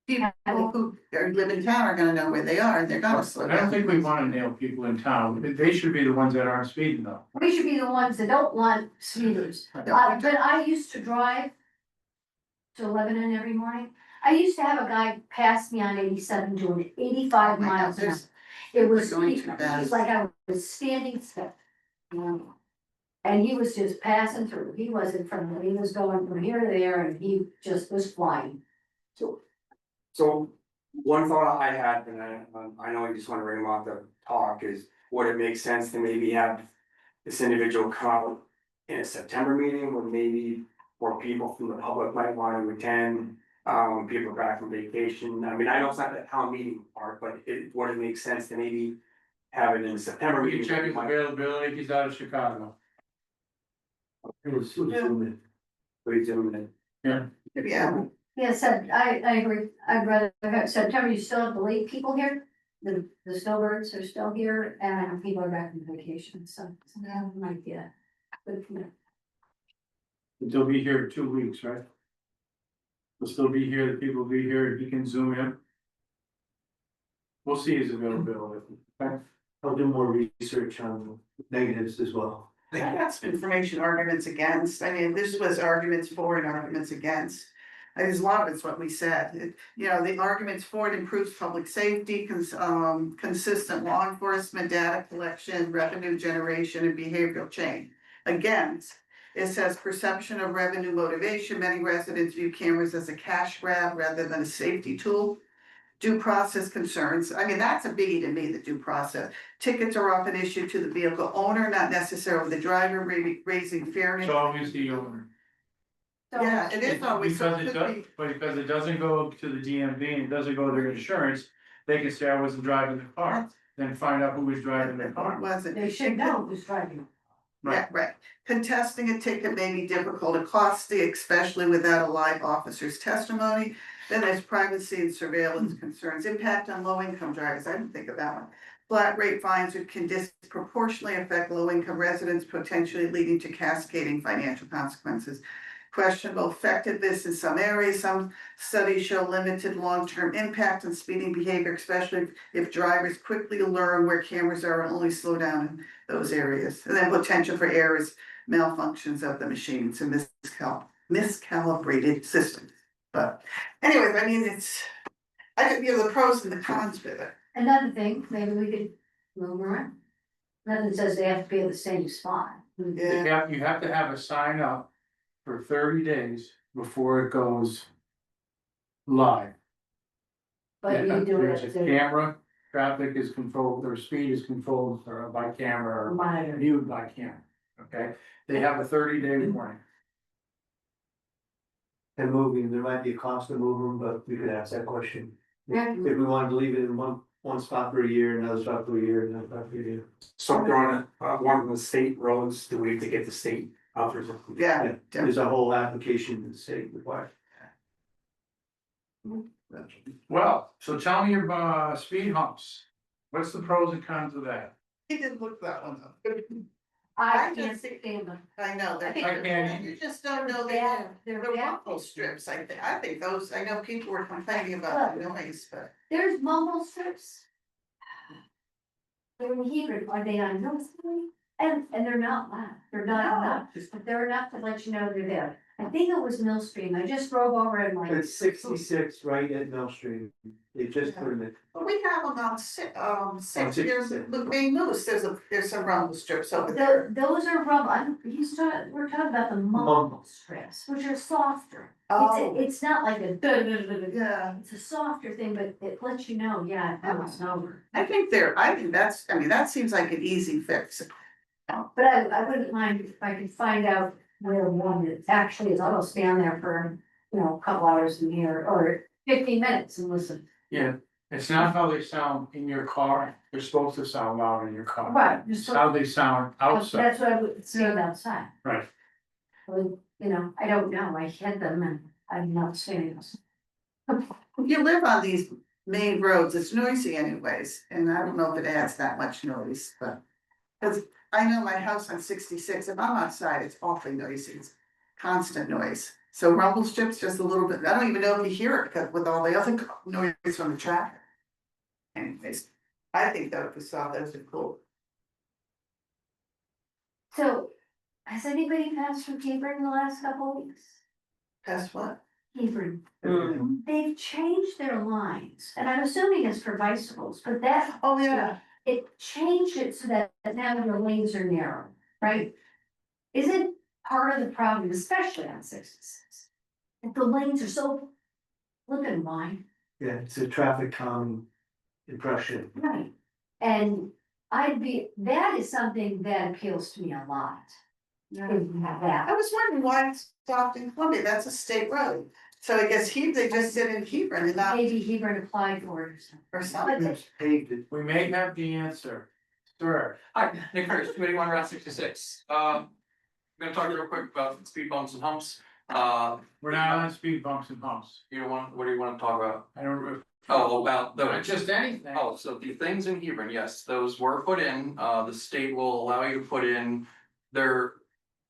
[SPEAKER 2] people who live in town are gonna know where they are, and they're gonna slow
[SPEAKER 4] I don't
[SPEAKER 2] down.
[SPEAKER 4] think we want to nail people in town. They should be the ones that aren't speeding though.
[SPEAKER 3] We should be the ones that don't want speeders. But I used to drive to Lebanon every morning. I used to have a guy pass me on 87 doing 85
[SPEAKER 2] Oh my God,
[SPEAKER 3] miles an hour.
[SPEAKER 2] there's-
[SPEAKER 3] It was,
[SPEAKER 2] going too
[SPEAKER 3] it
[SPEAKER 2] fast.
[SPEAKER 3] was like I was standing still. And he was just passing through. He wasn't from, he was going from here to there, and he just was flying.
[SPEAKER 7] So one thought I had, and I know I just wanna bring him off the talk, is would it make sense to maybe have this individual come out in a September meeting when maybe more people from the public might want to attend, when people are back from vacation? I mean, I know it's not the town meeting part, but would it make sense to maybe have it in the September
[SPEAKER 4] We
[SPEAKER 7] meeting?
[SPEAKER 4] can check his availability. He's out of Chicago.
[SPEAKER 1] It was zoom
[SPEAKER 7] Please do it.
[SPEAKER 2] Yeah,
[SPEAKER 3] Yes, I agree. I'd rather, September, you still have the late people here. The snowbirds are still here, and people are back from vacation, so that might be a good,
[SPEAKER 4] They'll be here 2 weeks, right? They'll still be here. The people will be here. He can zoom in. We'll see his availability. Okay?
[SPEAKER 1] I'll do more research on negatives as well.
[SPEAKER 2] I got some information arguments against, I mean, this was arguments for and arguments against. There's a lot of it's what we said, you know, the arguments for it improves public safety, consistent law enforcement, data collection, revenue generation and behavioral change. Against, it says perception of revenue motivation, many residents view cameras as a cash grab rather than a safety tool. Due process concerns, I mean, that's a biggie to me, the due process. Tickets are often issued to the vehicle owner, not necessarily the driver, raising fairness.
[SPEAKER 4] It's always the owner.
[SPEAKER 3] So-
[SPEAKER 2] Yeah, it is always.
[SPEAKER 4] Because it does, but because it doesn't go to the DMV and it doesn't go to their insurance, they can say I wasn't driving the car, then find out who was driving the
[SPEAKER 2] It
[SPEAKER 4] car.
[SPEAKER 2] wasn't.
[SPEAKER 3] They should know who's driving.
[SPEAKER 2] Yeah, right. Contesting a ticket may be difficult and costly, especially without a live officer's testimony. Then there's privacy and surveillance concerns, impact on low income drivers. I didn't think of that one. Flat rate fines can disproportionately affect low income residents, potentially leading to cascading financial consequences. Questionable effectiveness in some areas. Some studies show limited long-term impact on speeding behavior, especially if drivers quickly learn where cameras are and only slow down in those areas. And then potential for errors, malfunctions of the machines and miscalibrated systems. But anyways, I mean, I could give the pros and the cons with it.
[SPEAKER 3] Another thing, maybe we could move around. Nothing says they have to be at the same spot.
[SPEAKER 2] Yeah,
[SPEAKER 4] You have to have a sign up for 30 days before it goes live.
[SPEAKER 3] But you do
[SPEAKER 4] There's
[SPEAKER 3] it
[SPEAKER 4] a
[SPEAKER 3] to
[SPEAKER 4] camera, traffic is controlled, or speed is controlled by camera or
[SPEAKER 3] monitor.
[SPEAKER 4] viewed by camera, okay? They have a 30-day warning.
[SPEAKER 1] And moving, there might be a cost to move them, but we could ask that question.
[SPEAKER 3] Yeah.
[SPEAKER 1] If we wanted to leave it in one spot for a year, another spot for a year, another spot for a year.
[SPEAKER 7] So if they're on one of the state roads, do we have to get the state authorization?
[SPEAKER 2] yeah.
[SPEAKER 1] There's a whole application in the state required.
[SPEAKER 4] Well, so tell me your speed humps. What's the pros and cons of that?
[SPEAKER 2] He didn't look that one up.
[SPEAKER 3] I
[SPEAKER 2] I
[SPEAKER 3] can't
[SPEAKER 2] just-
[SPEAKER 3] stand them.
[SPEAKER 2] I know,
[SPEAKER 3] I
[SPEAKER 2] they're,
[SPEAKER 4] can't-
[SPEAKER 2] you just don't know
[SPEAKER 3] They're
[SPEAKER 2] they're
[SPEAKER 3] bad.
[SPEAKER 2] rumble strips, I think those, I know people were complaining about the noise, but.
[SPEAKER 3] There's mumble strips. They're in Hebrew, are they unnoticeable? And they're not loud, they're not
[SPEAKER 2] No.
[SPEAKER 3] enough, but they're enough to let you know they're there. I think it was Mill Stream, I just drove over and like.
[SPEAKER 1] It's 66 right at Mill Stream. They just put them in.
[SPEAKER 2] But we have them on six, years,
[SPEAKER 1] 66.
[SPEAKER 2] look, Maine Moose, there's some rumble strips over there.
[SPEAKER 3] Those are rubber, we're talking about the mumble strips, which are softer. It's not like a
[SPEAKER 2] Yeah,
[SPEAKER 3] it's a softer thing, but it lets you know, yeah, that was over.
[SPEAKER 2] I think that seems like an easy fix.
[SPEAKER 3] But I wouldn't mind if I could find out where one is actually is, I'll stand there for, you know, a couple hours in here, or 15 minutes and listen.
[SPEAKER 4] Yeah, it's not how they sound in your car, they're supposed to sound loud in your car.
[SPEAKER 3] Right,
[SPEAKER 4] It's
[SPEAKER 3] just
[SPEAKER 4] how they sound outside,
[SPEAKER 3] that's what I would stand outside.
[SPEAKER 4] right?
[SPEAKER 3] Well, you know, I don't know, I hit them and I'm not standing.
[SPEAKER 2] If you live on these main roads, it's noisy anyways, and I don't know if it adds that much noise, but. Cause I know my house on 66, if I'm outside, it's awfully noisy, it's constant noise. So rumble strips just a little bit, I don't even know if you hear it because with all the other noise from the traffic. Anyways, I think that if we saw those are cool.
[SPEAKER 3] So, has anybody passed through Hebron in the last couple of weeks?
[SPEAKER 2] Past what?
[SPEAKER 3] Hebron,
[SPEAKER 2] Mm.
[SPEAKER 3] they've changed their lines, and I'm assuming it's for bicycles, but that.
[SPEAKER 2] Oh, yeah.
[SPEAKER 3] It changed it so that now your lanes are narrow, right? Isn't part of the problem, especially on 66, if the lanes are so flippin' wide,
[SPEAKER 1] Yeah, it's a traffic calming impression.
[SPEAKER 3] right? And that is something that appeals to me a lot.
[SPEAKER 2] Yeah.
[SPEAKER 3] If you have that.
[SPEAKER 2] I was wondering why it stopped in Columbia, that's a state road. So I guess they just did in Hebron and not,
[SPEAKER 3] Maybe Hebron applied for it or something.
[SPEAKER 2] or something.
[SPEAKER 1] It's paved it.
[SPEAKER 4] We may have the answer, sir.
[SPEAKER 9] Hi, Nick Curtis, Committee One Route 66. I'm gonna talk real quick about speed bumps and humps.
[SPEAKER 4] We're not on speed bumps and humps.
[SPEAKER 9] What do you want to talk about?
[SPEAKER 4] I don't.
[SPEAKER 9] Oh, about
[SPEAKER 4] Not
[SPEAKER 9] those.
[SPEAKER 4] just anything.
[SPEAKER 9] Oh, so the things in Hebron, yes, those were put in, the state will allow you to put in, there.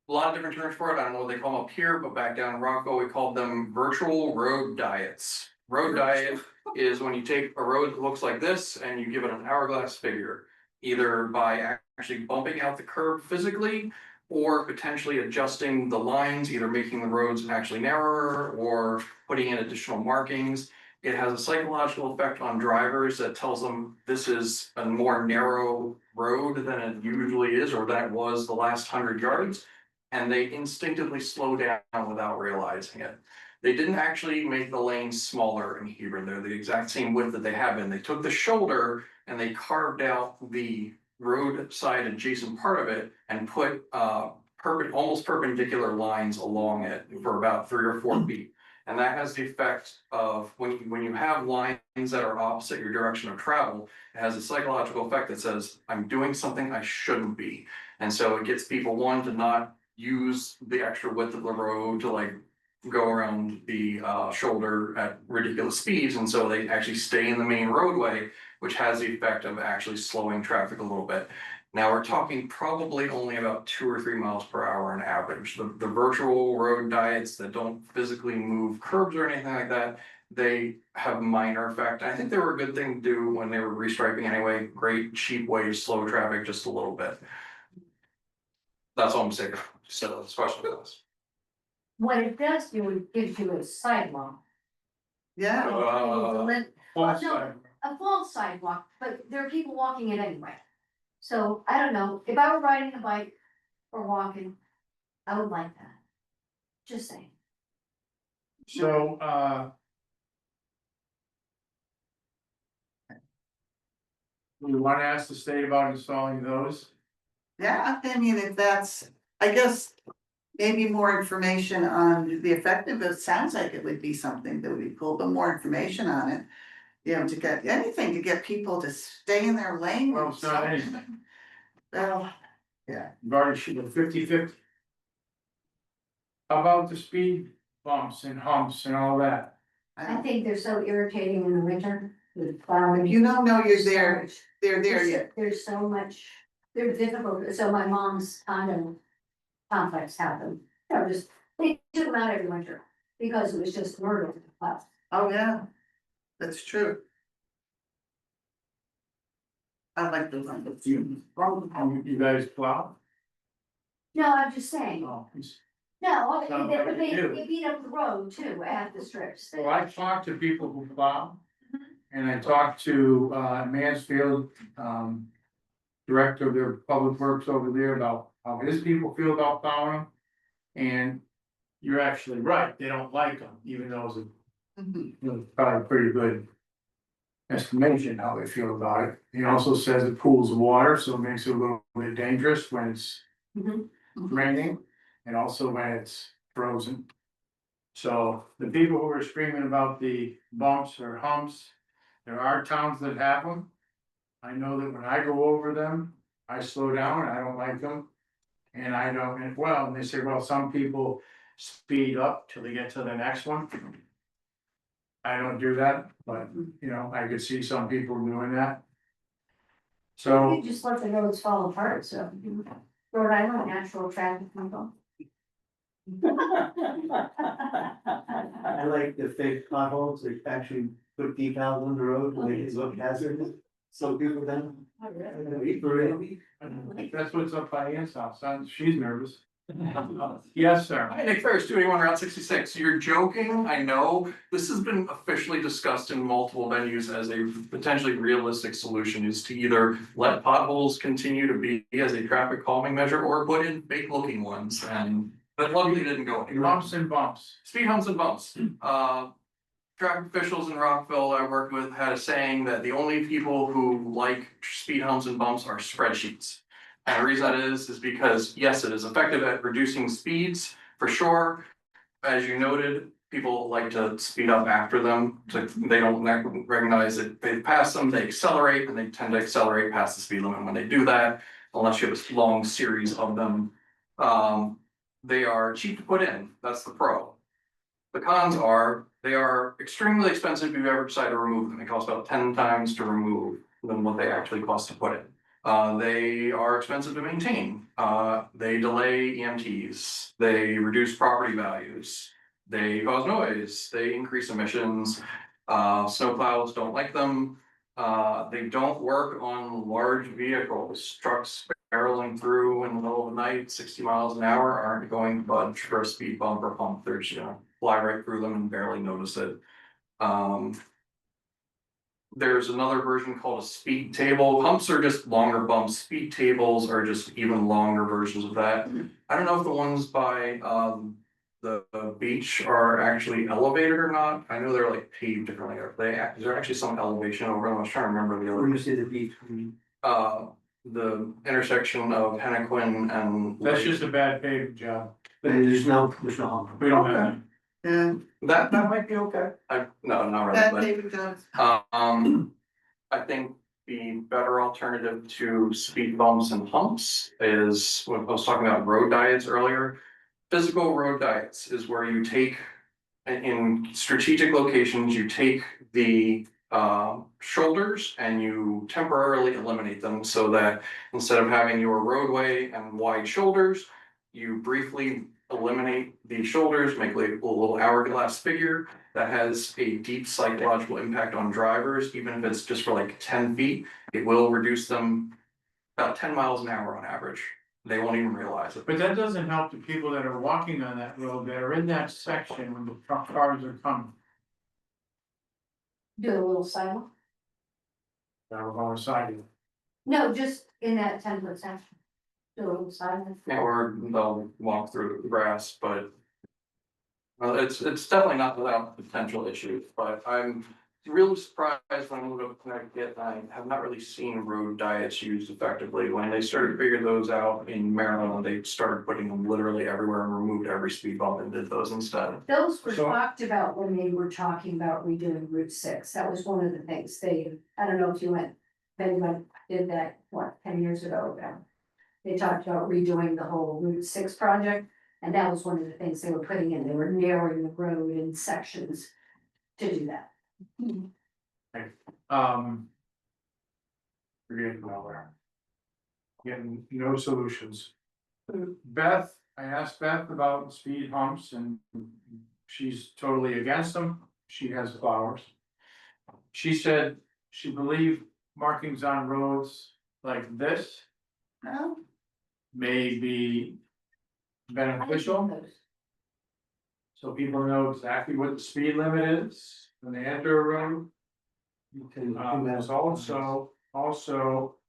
[SPEAKER 9] A lot of different terms for it, I don't know what they call them up here, but back down in Rocco, we called them virtual road diets. Road diet is when you take a road that looks like this and you give it an hourglass figure. either by actually bumping out the curb physically or potentially adjusting the lines, either making the roads actually narrower or putting in additional markings. It has a psychological effect on drivers that tells them this is a more narrow road than it usually is or than it was the last 100 yards. And they instinctively slow down without realizing it. They didn't actually make the lanes smaller in Hebron. They're the exact same width that they have been. They took the shoulder and they carved out the roadside adjacent part of it and put almost perpendicular lines along it for about 3 or 4 feet. And that has the effect of when you have lines that are opposite your direction of travel, it has a psychological effect that says, I'm doing something I shouldn't be. And so it gets people, one, to not use the extra width of the road to like go around the shoulder at ridiculous speeds, and so they actually stay in the main roadway, which has the effect of actually slowing traffic a little bit. Now we're talking probably only about 2 or 3 miles per hour on average. The virtual road diets that don't physically move curbs or anything like that, they have minor effect. I think they were a good thing to do when they were restriping anyway. Great cheap way to slow traffic just a little bit. That's all I'm saying. So this question is.
[SPEAKER 3] What it does do, it gives you a sidewalk.
[SPEAKER 2] Yeah,
[SPEAKER 3] Well, no, a false sidewalk, but there are people walking it anyway. So I don't know, if I were riding a bike or walking, I would like that. Just saying.
[SPEAKER 4] So, we want to ask the state about installing those.
[SPEAKER 2] yeah, I mean, if that's, I guess. Maybe more information on the effectiveness, sounds like it would be something that would be cool, but more information on it. You know, to get anything to get people to stay in their lane.
[SPEAKER 4] Well, it's not anything.
[SPEAKER 2] Well, yeah,
[SPEAKER 4] You've already shoot a 50-50. How about the speed bumps and humps and all that?
[SPEAKER 3] I think they're so irritating in the winter with plowing.
[SPEAKER 2] You don't know you're
[SPEAKER 3] So
[SPEAKER 2] there,
[SPEAKER 3] much-
[SPEAKER 2] they're there yet.
[SPEAKER 3] There's so much, they're difficult, so my mom's condo complex had them. They took them out every winter because it was just murder.
[SPEAKER 2] Oh, yeah, that's true. I like the one that's you.
[SPEAKER 4] You guys plow?
[SPEAKER 3] No, I'm just saying,
[SPEAKER 4] Oh,
[SPEAKER 3] no,
[SPEAKER 4] Sounds
[SPEAKER 3] they,
[SPEAKER 4] like you do.
[SPEAKER 3] they beat up the road too at the strips.
[SPEAKER 4] well, I talked to people who plow. And I talked to Mansfield, director of their public works over there about how his people feel about plowing. And you're actually right, they don't like them, even though it's
[SPEAKER 2] Mhm.
[SPEAKER 4] probably a pretty good estimation how they feel about it. He also says it pools water, so it makes it a little bit dangerous when it's
[SPEAKER 3] Mhm.
[SPEAKER 4] raining and also when it's frozen. So the people who are screaming about the bumps or humps, there are towns that have them. I know that when I go over them, I slow down, I don't like them. And I don't, and well, and they say, well, some people speed up till they get to the next one. I don't do that, but you know, I could see some people doing that. So,
[SPEAKER 3] You just let the roads fall apart, so. Rhode Island, natural traffic control.
[SPEAKER 1] I like the fake potholes, that actually put decals on the road, when they look hazardous, so people then.
[SPEAKER 4] that's what's up by Ann's house, she's nervous. Yes, sir.
[SPEAKER 9] Hi, Nick Ferris, 281 Route 66. You're joking, I know. This has been officially discussed in multiple venues as a potentially realistic solution is to either let potholes continue to be as a traffic calming measure or put in fake looking ones. And that luckily didn't go anywhere.
[SPEAKER 4] Bumps and bumps.
[SPEAKER 9] Speed humps and bumps. Traffic officials in Rockville I worked with had a saying that the only people who like speed humps and bumps are spreadsheets. And the reason that is because yes, it is effective at reducing speeds for sure. As you noted, people like to speed up after them, so they don't recognize that they pass them, they accelerate, and they tend to accelerate past the speed limit when they do that, unless you have a long series of them. They are cheap to put in, that's the pro. The cons are, they are extremely expensive if you ever decide to remove them. They cost about 10 times to remove than what they actually cost to put in. They are expensive to maintain. They delay EMTs. They reduce property values. They cause noise. They increase emissions. Snowplows don't like them. They don't work on large vehicles, trucks barreling through in the middle of the night, 60 miles an hour aren't going to budge for a speed bump or hump, there's, fly right through them and barely notice it. There's another version called a speed table. Humps are just longer bumps. Speed tables are just even longer versions of that. I don't know if the ones by the beach are actually elevated or not. I know they're like paved differently. Is there actually some elevation over them? I was trying to remember the
[SPEAKER 1] When you
[SPEAKER 9] other.
[SPEAKER 1] say the beach,
[SPEAKER 9] The intersection of Hennequin and.
[SPEAKER 4] That's just a bad paving job.
[SPEAKER 1] there's no hump.
[SPEAKER 4] We don't have any.
[SPEAKER 2] Yeah,
[SPEAKER 9] That might be okay. No, not really,
[SPEAKER 2] that
[SPEAKER 9] but.
[SPEAKER 2] David does.
[SPEAKER 9] I think the better alternative to speed bumps and humps is what I was talking about road diets earlier. Physical road diets is where you take, in strategic locations, you take the shoulders and you temporarily eliminate them so that instead of having your roadway and wide shoulders, you briefly eliminate the shoulders, make like a little hourglass figure that has a deep psychological impact on drivers, even if it's just for like 10 feet, it will reduce them about 10 miles an hour on average. They won't even realize it.
[SPEAKER 4] But that doesn't help the people that are walking on that road that are in that section when the truck cars are coming.
[SPEAKER 3] Do a little sidewalk.
[SPEAKER 4] That are on the side of it.
[SPEAKER 3] No, just in that 10-foot section. Do a little sidewalk.
[SPEAKER 9] Or they'll walk through the grass, but. Well, it's definitely not without potential issues, but I'm really surprised when I moved up to Connecticut, I have not really seen road diets used effectively. When they started figuring those out in Maryland, they started putting them literally everywhere and removed every speed bump and did those instead.
[SPEAKER 3] Those were
[SPEAKER 4] So-
[SPEAKER 3] talked about when they were talking about redoing Route 6. That was one of the things I don't know if you went, anyone did that, 10 years ago. They talked about redoing the whole Route 6 project, and that was one of the things they were putting in. They were narrowing the road in sections to do that.
[SPEAKER 4] Forget about that. Getting no solutions. Beth, I asked Beth about speed humps and she's totally against them. She has flowers. She said she believed markings on roads like this
[SPEAKER 2] No,
[SPEAKER 4] may be beneficial. So people know exactly what the speed limit is when they enter a road. There's also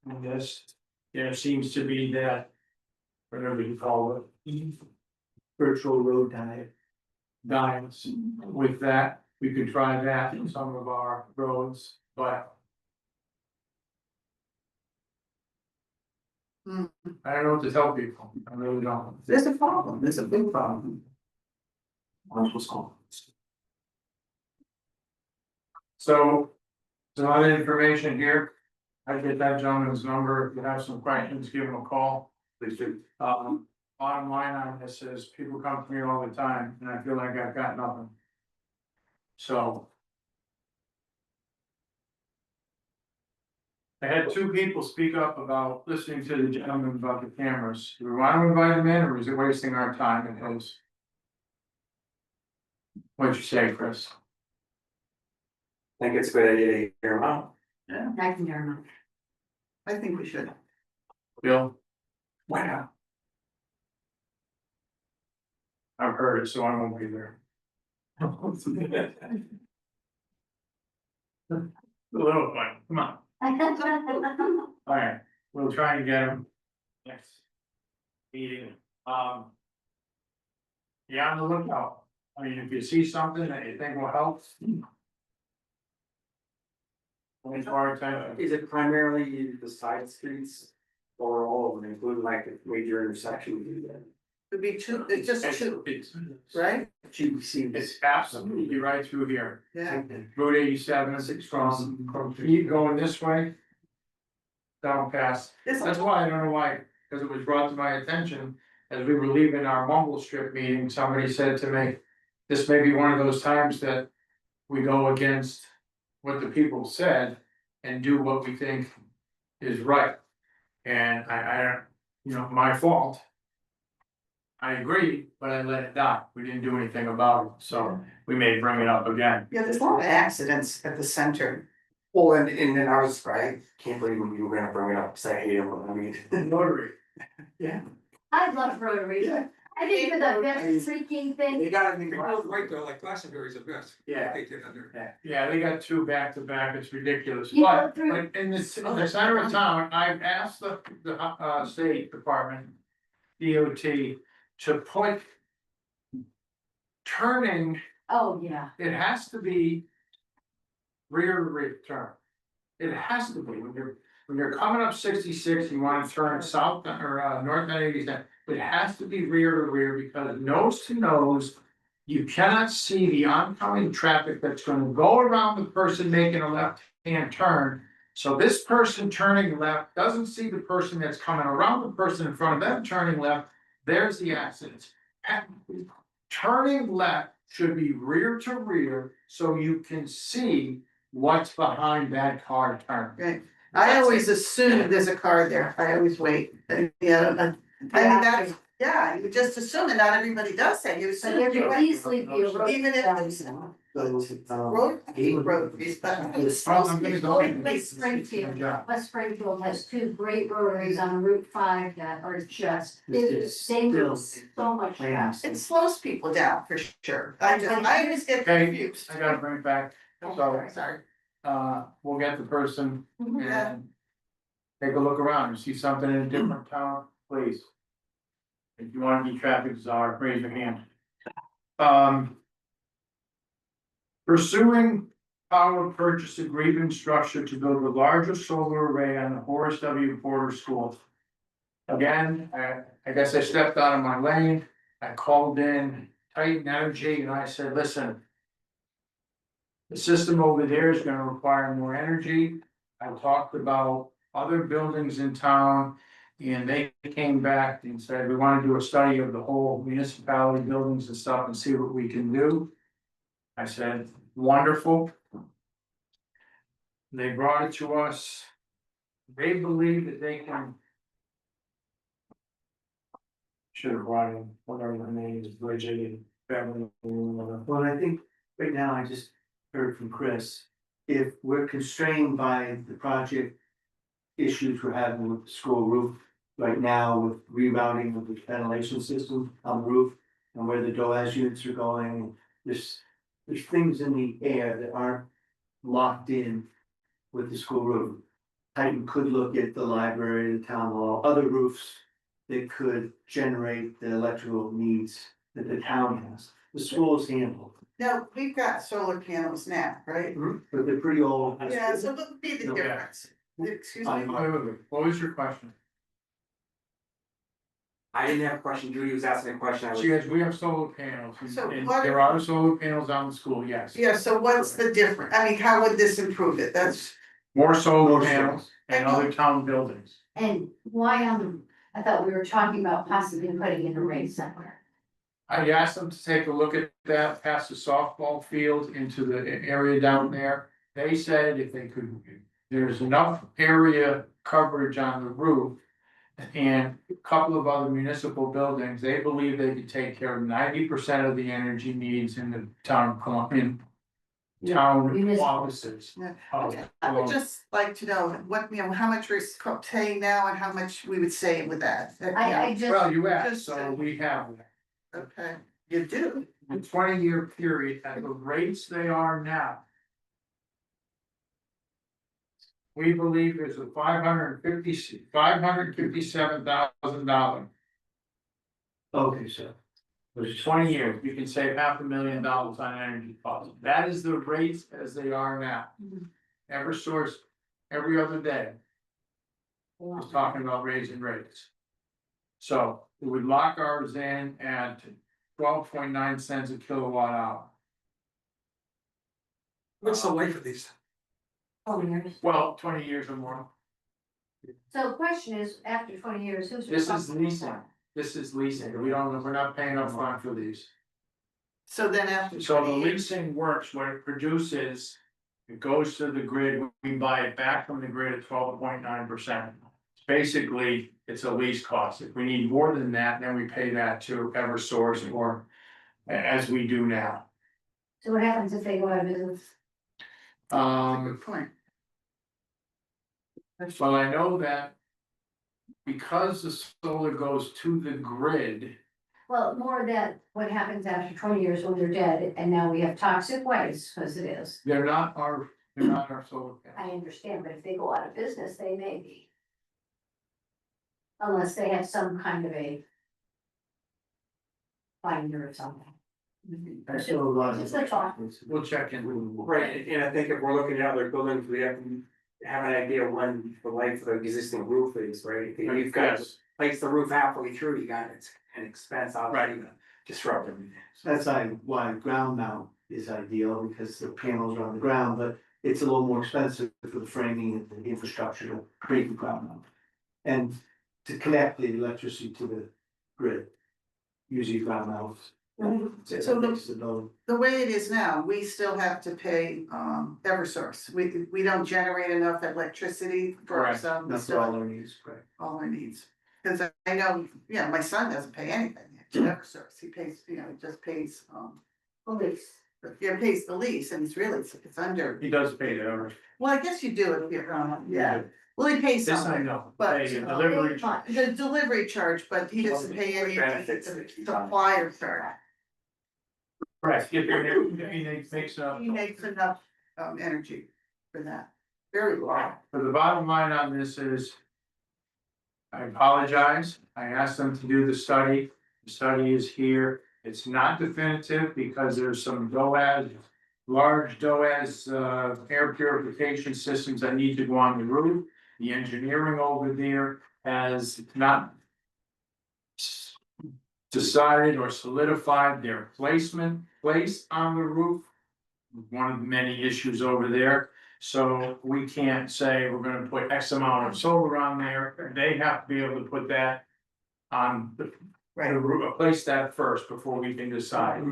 [SPEAKER 4] in this, there seems to be that, whatever you call it,
[SPEAKER 1] Virtual road diet.
[SPEAKER 4] diets. With that, we could try that in some of our roads, but.
[SPEAKER 2] Hmm.
[SPEAKER 4] I don't know what to tell people, I really don't.
[SPEAKER 2] there's a problem, there's a big problem.
[SPEAKER 9] That's what's called.
[SPEAKER 4] So, there's a lot of information here. I get that gentleman's number, if you have some questions, give him a call.
[SPEAKER 9] Please do.
[SPEAKER 4] Bottom line on this is, people come to me all the time, and I feel like I've got nothing. So. I had two people speak up about listening to the gentleman about the cameras. Do we want to invite him in, or is it wasting our time and his? What'd you say, Chris?
[SPEAKER 7] I think it's a good idea to hear them out.
[SPEAKER 3] I can hear them.
[SPEAKER 2] I think we should.
[SPEAKER 4] Bill?
[SPEAKER 9] Wow.
[SPEAKER 4] I've heard it, so I won't be there. A little fun, come on. Alright, we'll try and get him next meeting, yeah, on the lookout, I mean, if you see something that you think will help. Bring it to our attention.
[SPEAKER 7] Is it primarily the side streets or all of them, including like the major intersections?
[SPEAKER 2] It'd be two, it's just two,
[SPEAKER 4] It's
[SPEAKER 2] right?
[SPEAKER 1] GBC.
[SPEAKER 4] it's absolutely right through here,
[SPEAKER 2] Yeah,
[SPEAKER 4] Route 87, from Pete going this way. Down past.
[SPEAKER 2] This-
[SPEAKER 4] That's why, I don't know why, because it was brought to my attention, as we were leaving our mumble strip meeting, somebody said to me. This may be one of those times that we go against what the people said and do what we think is right. And I don't, my fault. I agree, but I let it die, we didn't do anything about it, so we may bring it up again.
[SPEAKER 2] yeah, there's a lot of accidents at the center.
[SPEAKER 7] Well, and then I can't believe you were gonna bring it up, cause I hate it, I mean.
[SPEAKER 4] Notary.
[SPEAKER 7] Yeah.
[SPEAKER 3] I love Rotary.
[SPEAKER 7] Yeah.
[SPEAKER 3] I think for the best freaking thing.
[SPEAKER 7] They gotta be.
[SPEAKER 5] Right though, like Glastonbury's the best.
[SPEAKER 7] Yeah.
[SPEAKER 5] They did under.
[SPEAKER 4] Yeah, they got two back to back, it's ridiculous,
[SPEAKER 3] You go
[SPEAKER 4] but
[SPEAKER 3] through-
[SPEAKER 4] in the center of town, I've asked the state department. DOT to put. Turning,
[SPEAKER 3] Oh, yeah.
[SPEAKER 4] it has to be. Rear to rear turn. It has to be, when you're coming up 66, you wanna turn south or north on 87, it has to be rear to rear because nose to nose. You cannot see the oncoming traffic that's gonna go around the person making a left-hand turn. So this person turning left doesn't see the person that's coming around the person in front of them turning left, there's the accident. Turning left should be rear to rear, so you can see what's behind that car turn.
[SPEAKER 2] Right, I always assume there's a car there, I always wait, yeah, I mean, that's, yeah, you just assume, and not everybody does that, you
[SPEAKER 3] But
[SPEAKER 2] assume.
[SPEAKER 3] there
[SPEAKER 2] you're
[SPEAKER 3] could
[SPEAKER 2] right.
[SPEAKER 3] easily be a road.
[SPEAKER 2] Even if there's
[SPEAKER 1] Those,
[SPEAKER 2] road, road, but it's supposed to be.
[SPEAKER 3] Like West Springfield, West Springfield has two great rotaries on Route 5 that are just, they move so much faster.
[SPEAKER 2] It slows people down for sure, I just get
[SPEAKER 4] Okay,
[SPEAKER 2] confused.
[SPEAKER 4] I gotta bring it back, so,
[SPEAKER 2] Sorry.
[SPEAKER 4] we'll get the person
[SPEAKER 2] Yeah.
[SPEAKER 4] and. Take a look around, you see something in a different town, please. If you wanna be traffic czar, raise your hand. Pursuing power purchase agreement structure to build a larger solar array on the Horace W. Porter School. Again, I guess I stepped out of my lane, I called in Titan Energy and I said, listen. The system over there is gonna require more energy. I talked about other buildings in town. And they came back and said, we wanna do a study of the whole municipality buildings and stuff and see what we can do. I said, wonderful. They brought it to us. They believe that they can. Should have brought in whatever the name is, Bridget, family.
[SPEAKER 1] Well, I think right now I just heard from Chris, if we're constrained by the project. Issues we're having with the school roof right now with rerouting of the ventilation system on the roof. And where the DOAS units are going, there's things in the air that aren't locked in with the school roof. Titan could look at the library, the town hall, other roofs that could generate the electrical needs that the town has. The school's handled,
[SPEAKER 2] Now, we've got solar panels now, right?
[SPEAKER 1] but they're pretty old.
[SPEAKER 2] Yeah, so what would be the
[SPEAKER 1] Okay.
[SPEAKER 2] difference? Excuse me?
[SPEAKER 4] What was your question?
[SPEAKER 7] I didn't have a question, Judy was asking a question, I was.
[SPEAKER 4] She has, we have solar panels,
[SPEAKER 2] So
[SPEAKER 4] and
[SPEAKER 2] what-
[SPEAKER 4] there are solar panels on the school, yes.
[SPEAKER 2] Yeah, so what's the difference? I mean, how would this improve it? That's,
[SPEAKER 4] More solar
[SPEAKER 1] More
[SPEAKER 4] panels and other town buildings.
[SPEAKER 3] And why, I thought we were talking about possibly putting in a race somewhere.
[SPEAKER 4] I asked them to take a look at that, past the softball field into the area down there. They said if they could, there's enough area coverage on the roof. And a couple of other municipal buildings, they believe they could take care of 90% of the energy needs in the town, town
[SPEAKER 3] Municipal.
[SPEAKER 4] offices.
[SPEAKER 2] Yeah.
[SPEAKER 4] of-
[SPEAKER 2] I would just like to know what, how much we're paying now and how much we would save with that.
[SPEAKER 3] I just,
[SPEAKER 4] Well, you asked,
[SPEAKER 2] Just,
[SPEAKER 4] so we have
[SPEAKER 2] Okay, you do.
[SPEAKER 4] a 20-year period at the rates they are now. We believe there's a $557,000.
[SPEAKER 1] Okay, so.
[SPEAKER 4] There's 20 years, you can save $500,000 on energy costs. That is the rates as they are now. Eversource, every other day, is talking about raising rates. So we would lock ours in at 12.9 cents a kilowatt hour.
[SPEAKER 5] What's the life of these?
[SPEAKER 4] Well, 20 years or more.
[SPEAKER 3] so the question is, after 20 years, who's
[SPEAKER 4] This is
[SPEAKER 3] responsible?
[SPEAKER 4] leasing. This is leasing. We're not paying upfront for these.
[SPEAKER 2] So then after.
[SPEAKER 4] So the
[SPEAKER 2] 20 years-
[SPEAKER 4] leasing works, what it produces, it goes to the grid, we buy it back from the grid at 12.9%. Basically, it's a lease cost. If we need more than that, then we pay that to Eversource or as we do now.
[SPEAKER 3] So what happens if they go out of business?
[SPEAKER 2] Good point.
[SPEAKER 4] Well, I know that. Because the solar goes to the grid,
[SPEAKER 3] Well, more that what happens after 20 years when they're dead, and now we have toxic waste, because it is.
[SPEAKER 4] they're not our solar
[SPEAKER 3] I
[SPEAKER 4] panels.
[SPEAKER 3] understand, but if they go out of business, they may be. Unless they have some kind of a binder or something.
[SPEAKER 1] I saw a lot of.
[SPEAKER 3] Just a thought.
[SPEAKER 4] We'll check in.
[SPEAKER 7] Right, and I think if we're looking at other buildings, we have to have an idea of when the life of the existing roof is, right? If you've got to
[SPEAKER 4] Yes.
[SPEAKER 7] place the roof halfway through, you got it's an expense,
[SPEAKER 4] Right.
[SPEAKER 7] obviously, to disrupt everything.
[SPEAKER 1] That's why ground mount is ideal, because the panels are on the ground, but it's a little more expensive for the framing and the infrastructure to create the ground mount. And to connect the electricity to the grid, usually ground mounts.
[SPEAKER 2] So the way it is now, we still have to pay Eversource. We don't generate enough electricity for
[SPEAKER 4] Right.
[SPEAKER 2] ourselves, we
[SPEAKER 1] That's
[SPEAKER 2] still
[SPEAKER 1] all our needs, correct?
[SPEAKER 2] all our needs. Cause I know, yeah, my son doesn't pay anything to Eversource, he pays, he just pays,
[SPEAKER 3] Police.
[SPEAKER 2] pays the lease, and it's really, it's under,
[SPEAKER 4] He does pay the.
[SPEAKER 2] well, I guess you do it if you're, yeah. Well, he pays
[SPEAKER 4] This I
[SPEAKER 2] something,
[SPEAKER 4] know.
[SPEAKER 2] but,
[SPEAKER 4] Pay a delivery.
[SPEAKER 2] the delivery charge, but he doesn't pay any of the
[SPEAKER 7] Benefits that keep on.
[SPEAKER 2] supplier charge.
[SPEAKER 4] Right, if he makes up.
[SPEAKER 2] He makes enough energy for that, very low.
[SPEAKER 4] But the bottom line on this is. I apologize, I asked them to do the study is here, it's not definitive because there's some large DOAS, air purification systems that need to go on the roof. The engineering over there has not decided or solidified their place on the roof. One of the many issues over there, so we can't say we're gonna put X amount of solar on there, they have to be able to put that. On the roof, place that first before we can decide.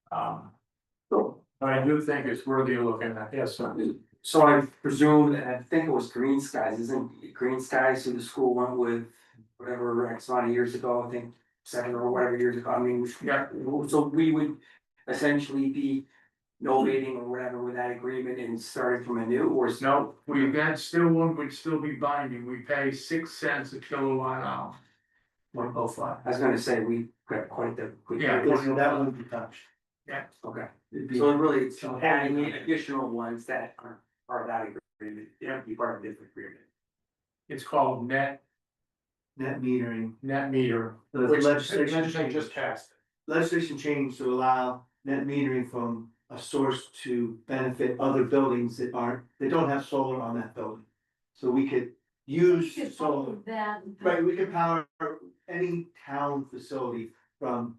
[SPEAKER 4] But I do think it's worthy of looking at, yes, sir.
[SPEAKER 7] So I presume, and I think it was Green Skies, isn't it Green Skies who the school went with, whatever, X amount of years ago, I think, 7 or whatever years ago, I mean,
[SPEAKER 4] Yeah.
[SPEAKER 7] so we would essentially be novating or whatever with that agreement and starting from anew, or is
[SPEAKER 4] No, one would still be binding, we pay 6 cents a kilowatt hour.
[SPEAKER 1] 105.
[SPEAKER 7] I was gonna say, we got quite the.
[SPEAKER 4] Yeah.
[SPEAKER 1] That wouldn't be touched.
[SPEAKER 4] Yeah.
[SPEAKER 7] Okay,
[SPEAKER 1] It'd be-
[SPEAKER 7] so really, it's adding in additional ones that are part of that agreement, yeah, be part of a different agreement.
[SPEAKER 4] It's called net
[SPEAKER 1] Net
[SPEAKER 4] meter,
[SPEAKER 1] The
[SPEAKER 4] which
[SPEAKER 1] legislation
[SPEAKER 4] they just passed.
[SPEAKER 1] legislation changed to allow net metering from a source to benefit other buildings that don't have solar on that building. So we could use
[SPEAKER 3] You could
[SPEAKER 1] solar,
[SPEAKER 3] follow that.
[SPEAKER 1] right, we could power any town facility from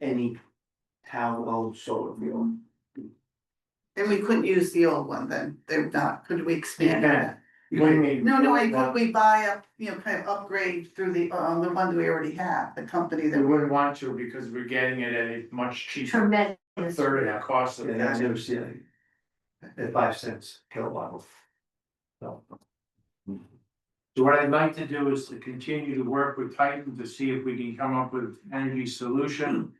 [SPEAKER 1] any town-owned solar field.
[SPEAKER 2] And we couldn't use the old one then, they're not, could we expand
[SPEAKER 1] You
[SPEAKER 2] that?
[SPEAKER 4] What do you mean?
[SPEAKER 2] No, could we buy up, kind of upgrade through the one that we already have, the company that
[SPEAKER 4] We
[SPEAKER 2] we.
[SPEAKER 4] wouldn't want to because we're getting it at a much cheaper,
[SPEAKER 3] Tremendous.
[SPEAKER 4] a third of the cost of
[SPEAKER 1] And
[SPEAKER 4] that.
[SPEAKER 1] I've never seen it at 5 cents kilowatt. So.
[SPEAKER 4] So what I'd like to do is to continue to work with Titan to see if we can come up with energy solution.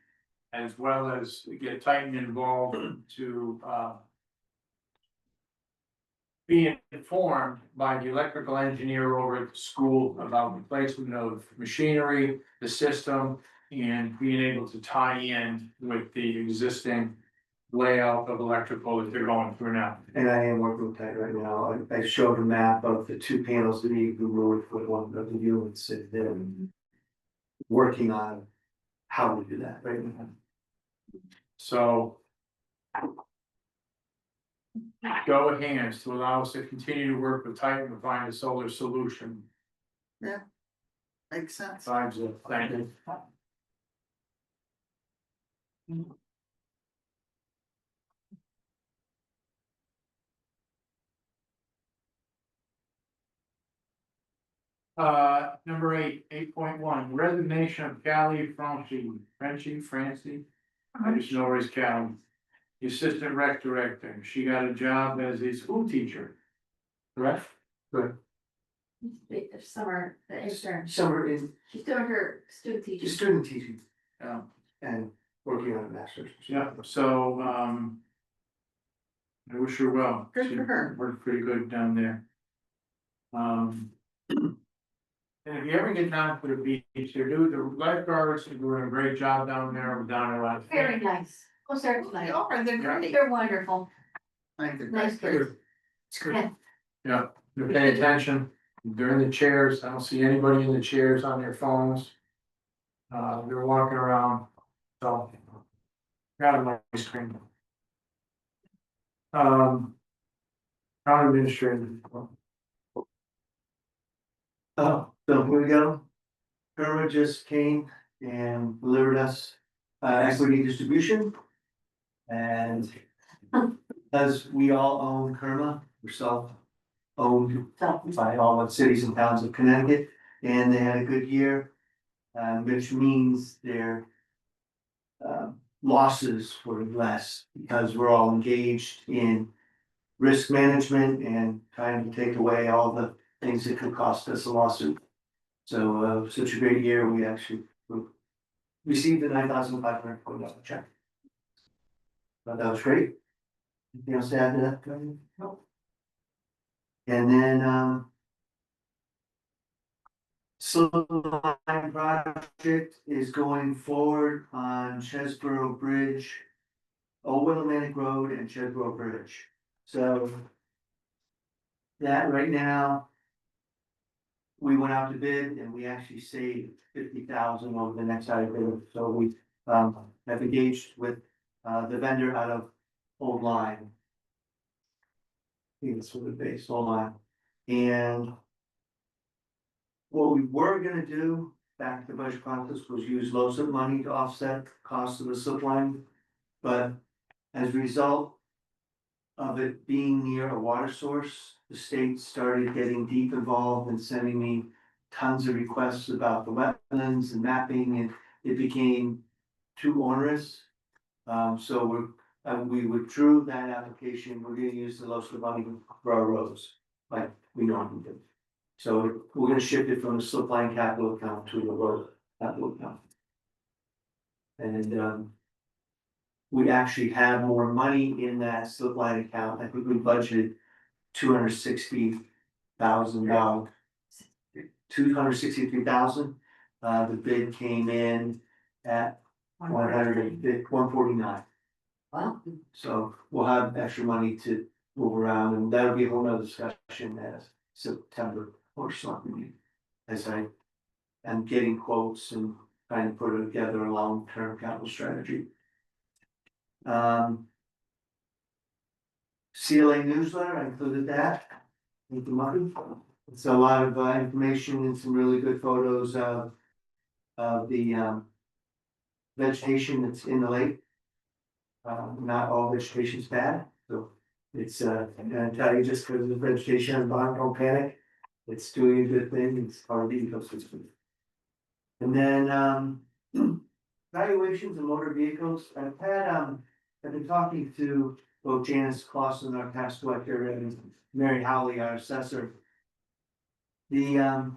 [SPEAKER 4] As well as get Titan involved to be informed by the electrical engineer over at the school about the placement of machinery, the system. And being able to tie in with the existing layout of electrical that they're going through now.
[SPEAKER 1] And I am working with that right now. I showed a map of the 2 panels that need to be removed with one of the units that they're working on how to do that right now.
[SPEAKER 4] So. Show of hands to allow us to continue to work with Titan to find a solar solution.
[SPEAKER 2] Makes sense.
[SPEAKER 4] Thank you. Number 8.1, resignation of Callie Francie. I just know her as Callie. The assistant rec director, she got a job as a school teacher. Correct?
[SPEAKER 1] Good.
[SPEAKER 3] Summer, the intern,
[SPEAKER 1] Summer is
[SPEAKER 3] she's doing her student teaching.
[SPEAKER 1] student teaching
[SPEAKER 4] Yeah.
[SPEAKER 1] and working on a master's.
[SPEAKER 4] Yeah, so, I wish her well.
[SPEAKER 2] Good for her.
[SPEAKER 4] She worked pretty good down there. And if you ever get down to the beach, the lifeguards are doing a great job down there, down there last.
[SPEAKER 3] Very nice. Oh, certainly.
[SPEAKER 2] They are, they're great.
[SPEAKER 3] They're wonderful.
[SPEAKER 2] Like, they're
[SPEAKER 3] Nice
[SPEAKER 2] great.
[SPEAKER 3] kids.
[SPEAKER 5] It's good.
[SPEAKER 4] Yeah, they're paying attention, they're in the chairs, I don't see anybody in the chairs on their phones. They're walking around, so. Got a nice screen. Town administrator.
[SPEAKER 1] Oh, so here we go. Kerma just came and delivered us equity distribution. And as we all own Kerma, we're self-owned by all the cities and towns of Connecticut, and they had a good year. Which means their losses were less because we're all engaged in risk management and trying to take away all the things that could cost us a lawsuit. So, such a great year, we actually received a $9,500 check. But that was great. Anything else to add to that? Kevin? No. And then, Silverline project is going forward on Chesborough Bridge, Old Willimantic Road and Chesborough Bridge. So that right now, we went out to bid and we actually saved 50,000 over the next side of it. So we have engaged with the vendor out of Old Line. I think it's sort of based Old Line. And what we were gonna do back to the budget process was use LoSiP money to offset costs of the slip line. But as a result of it being near a water source, the state started getting deep involved and sending me tons of requests about the wetlands and mapping, and it became too onerous. So we withdrew that application. We're gonna use the LoSiP money for our roads, like we normally do. So we're gonna shift it from the slip line capital account to the road capital account. And we actually have more money in that slip line account. I think we budgeted $260,000. $263,000. The bid came in at 149.
[SPEAKER 3] Wow.
[SPEAKER 1] So we'll have extra money to move around, and that'll be a whole nother discussion as September or something. As I am getting quotes and trying to put together a long-term capital strategy. CLA newsletter, I included that. With the money. It's a lot of information and some really good photos of the vegetation that's in the lake. Not all vegetation is bad, so it's I'm gonna tell you, just because the vegetation on bottom, don't panic. It's doing a good thing, it's part of the ecosystem. And then valuations of motor vehicles, I've been talking to both Janice Clausen, our tax collector, and Mary Howley, our assessor. The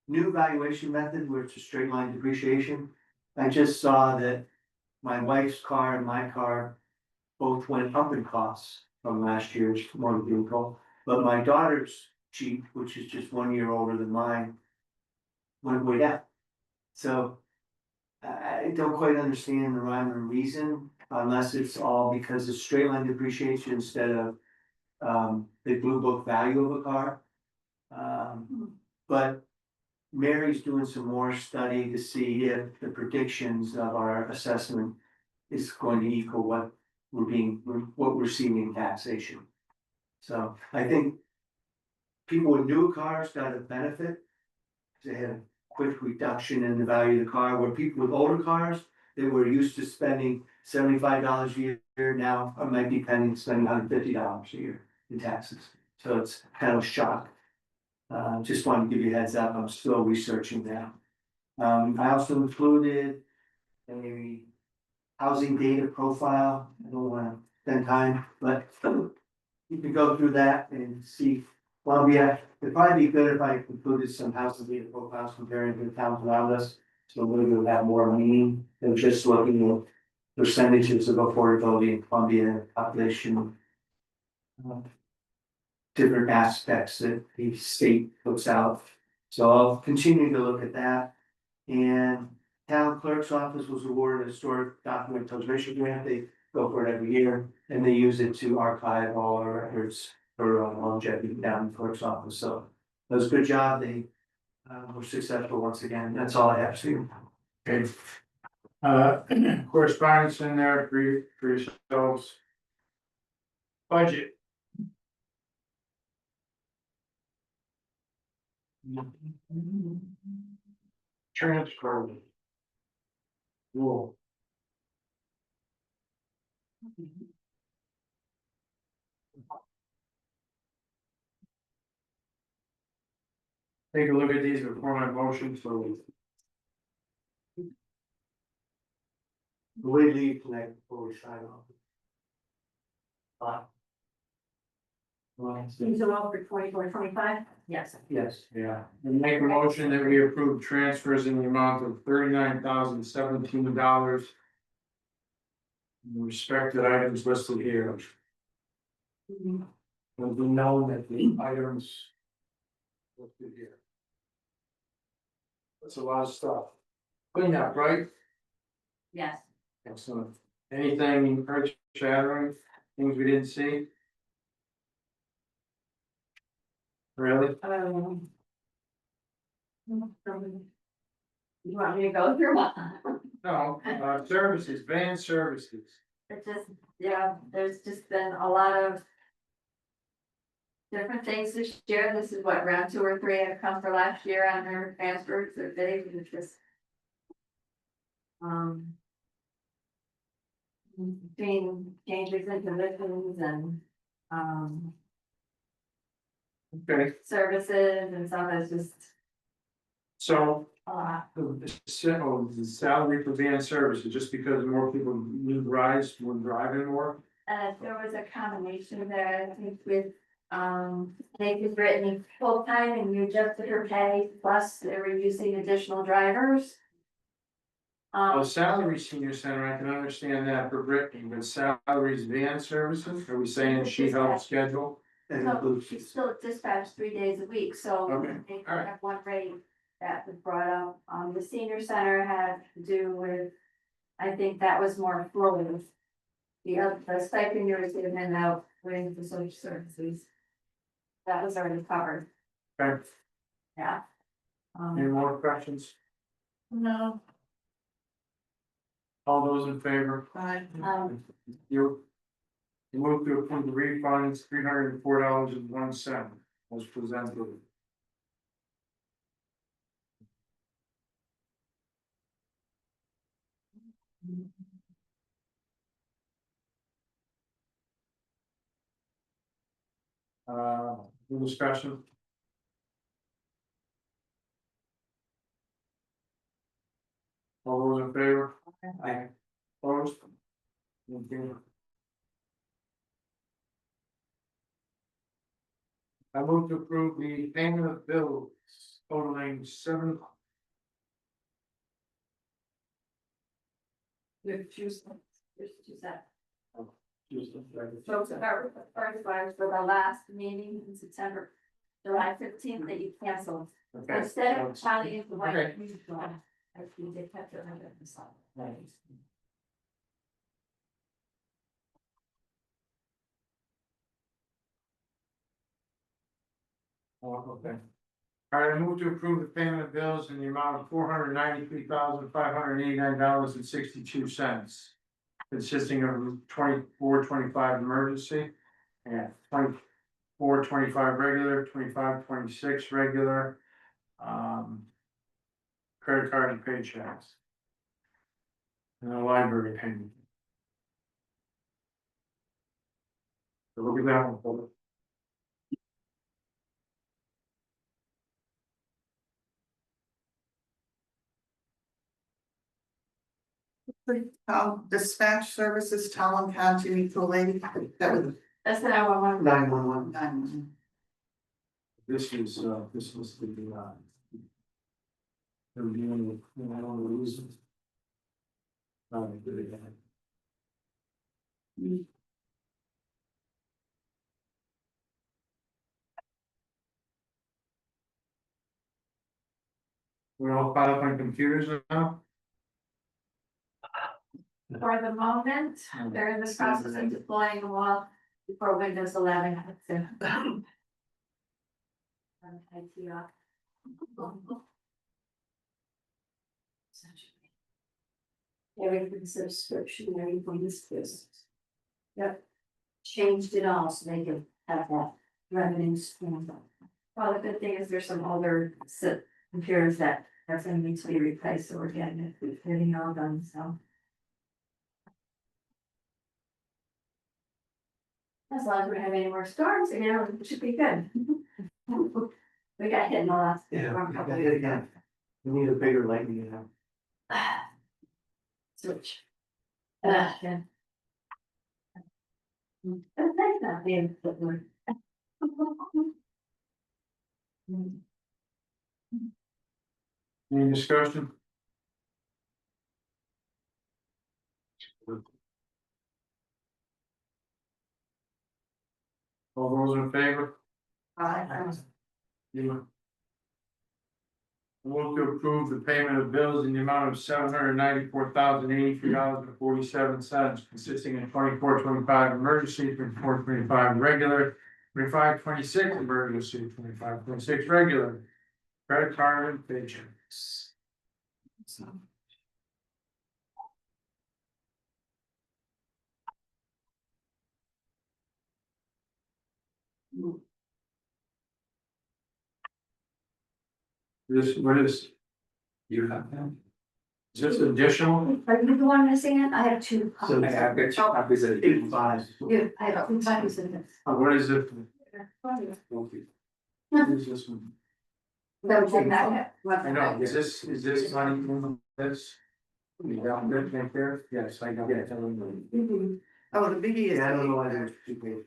[SPEAKER 1] new valuation method, which is straight line depreciation, I just saw that my wife's car and my car both went up in costs from last year's motor vehicle, but my daughter's Jeep, which is just 1 year older than mine, went way down. So I don't quite understand the rhyme or reason, unless it's all because of straight line depreciation instead of the blue book value of a car. But Mary's doing some more study to see if the predictions of our assessment is going to equal what we're seeing in taxation. So I think people with new cars got a benefit. They had a quick reduction in the value of the car, where people with older cars, they were used to spending $75 a year, now might be spending $150 a year in taxes. So it's kind of a shock. Just wanted to give you a heads up, I'm still researching that. I also included a housing data profile. I don't wanna spend time, but you can go through that and see. Well, yeah, it'd probably be good if I included some housing data profiles comparing to the towns around us. So maybe we'll have more meaning than just looking at percentages of affordability in Columbia population. different aspects that the state puts out. So I'll continue to look at that. And town clerk's office was awarded a historic document preservation grant. They go for it every year, and they use it to archive all our records for longevity down in the clerk's office. So that was a good job. They were successful once again. That's all I have to say.
[SPEAKER 4] Okay. Correspondence in there for yourselves. Budget. Transfer. Rule. Take a look at these before my motion, so.
[SPEAKER 1] The way leave tonight before we sign off. Well,
[SPEAKER 3] These are all for 24-25. Yes.
[SPEAKER 1] yes.
[SPEAKER 4] Yeah, and make a motion that we approve transfers in the amount of $39,017. Respected items listed here. Will be known that the items. Listed here. That's a lot of stuff. Clean up, right?
[SPEAKER 3] Yes.
[SPEAKER 4] Excellent. Anything earth shattering, things we didn't see? Really?
[SPEAKER 3] You want me to go through one?
[SPEAKER 4] No, services, van services.
[SPEAKER 3] It's just, yeah, there's just been a lot of different things this year. This is what, round 2 or 3 have come for last year on their transfers or bidding, which was between changes in positions and
[SPEAKER 4] Okay,
[SPEAKER 3] services and some is just
[SPEAKER 4] so
[SPEAKER 3] a lot.
[SPEAKER 4] the salary for van services, just because more people need rides, we're driving more.
[SPEAKER 3] There was a combination there, I think, with, Nate Brittany full-time and you adjusted her pay, plus they were using additional drivers.
[SPEAKER 4] Salary senior center, I can understand that for Brittany, but salaries van services, are we saying she helps schedule?
[SPEAKER 1] And
[SPEAKER 3] So
[SPEAKER 1] includes-
[SPEAKER 3] she's still at dispatch 3 days a week, so
[SPEAKER 4] Okay,
[SPEAKER 3] they
[SPEAKER 4] all right.
[SPEAKER 3] have one rate that was brought up. The senior center had to do with, I think that was more fluid. The stipend you were given out with the social services. That was already covered,
[SPEAKER 4] Okay,
[SPEAKER 3] yeah.
[SPEAKER 4] any more questions?
[SPEAKER 3] No.
[SPEAKER 4] All those in favor? You move to approve the refunds, $304.01 was presented. Any discussion? All those in favor? Aye. Opposed? Okay. I move to approve the payment of bills totaling seven.
[SPEAKER 3] There's two sets.
[SPEAKER 4] Just-
[SPEAKER 3] So to start with the first one for the last meeting in September, July 15th that you canceled.
[SPEAKER 4] Okay.
[SPEAKER 3] Instead of tallying the white.
[SPEAKER 4] Okay.
[SPEAKER 3] Actually, they kept it under the sun.
[SPEAKER 4] Oh, okay. All right, I move to approve the payment of bills in the amount of $493,589.62. Consisting of 24-25 emergency and 24-25 regular, 25-26 regular. Credit card and paychecks. And a library payment. So look at that one.
[SPEAKER 2] Dispatch services, Talon County Mutual Aid, that was
[SPEAKER 3] That's the 911.
[SPEAKER 1] 911.
[SPEAKER 2] 911.
[SPEAKER 4] This was the, the beginning, I don't lose it. Good again. We're all caught up on computers now?
[SPEAKER 3] For the moment, they're in the process of deploying them all before Windows 11. IT off. Everything's subscription, everything is this. Yep. Changed it all so they can have that revenue stream. Well, the good thing is there's some older computers that are gonna need to be replaced, so we're getting it all done, so. As long as we don't have any more storms, you know, it should be good. We got hit in the last.
[SPEAKER 1] Yeah,
[SPEAKER 3] couple
[SPEAKER 1] we got
[SPEAKER 3] of
[SPEAKER 1] hit
[SPEAKER 3] weeks.
[SPEAKER 1] again. We need a bigger lightning now.
[SPEAKER 3] Switch. Yeah. It's nice not being.
[SPEAKER 4] Any discussion? All those in favor? Yeah. Move to approve the payment of bills in the amount of $794,083.47, consisting of 24-25 emergency, 24-25 regular, 25-26 emergency, 25-26 regular. Credit card and paychecks. This, what is? You have that? Is this additional?
[SPEAKER 3] Are you the one missing it? I have two.
[SPEAKER 1] So
[SPEAKER 7] I have got copies of it.
[SPEAKER 1] 8-5.
[SPEAKER 3] Yeah, I have two copies of this.
[SPEAKER 4] What is it?
[SPEAKER 7] Thank you.
[SPEAKER 4] What is this one?
[SPEAKER 3] Double check that.
[SPEAKER 4] I know, is this money in this? You got that right there? Yes, I got it.
[SPEAKER 2] Oh, the biggie is.
[SPEAKER 1] Yeah, I don't know why there's two pages.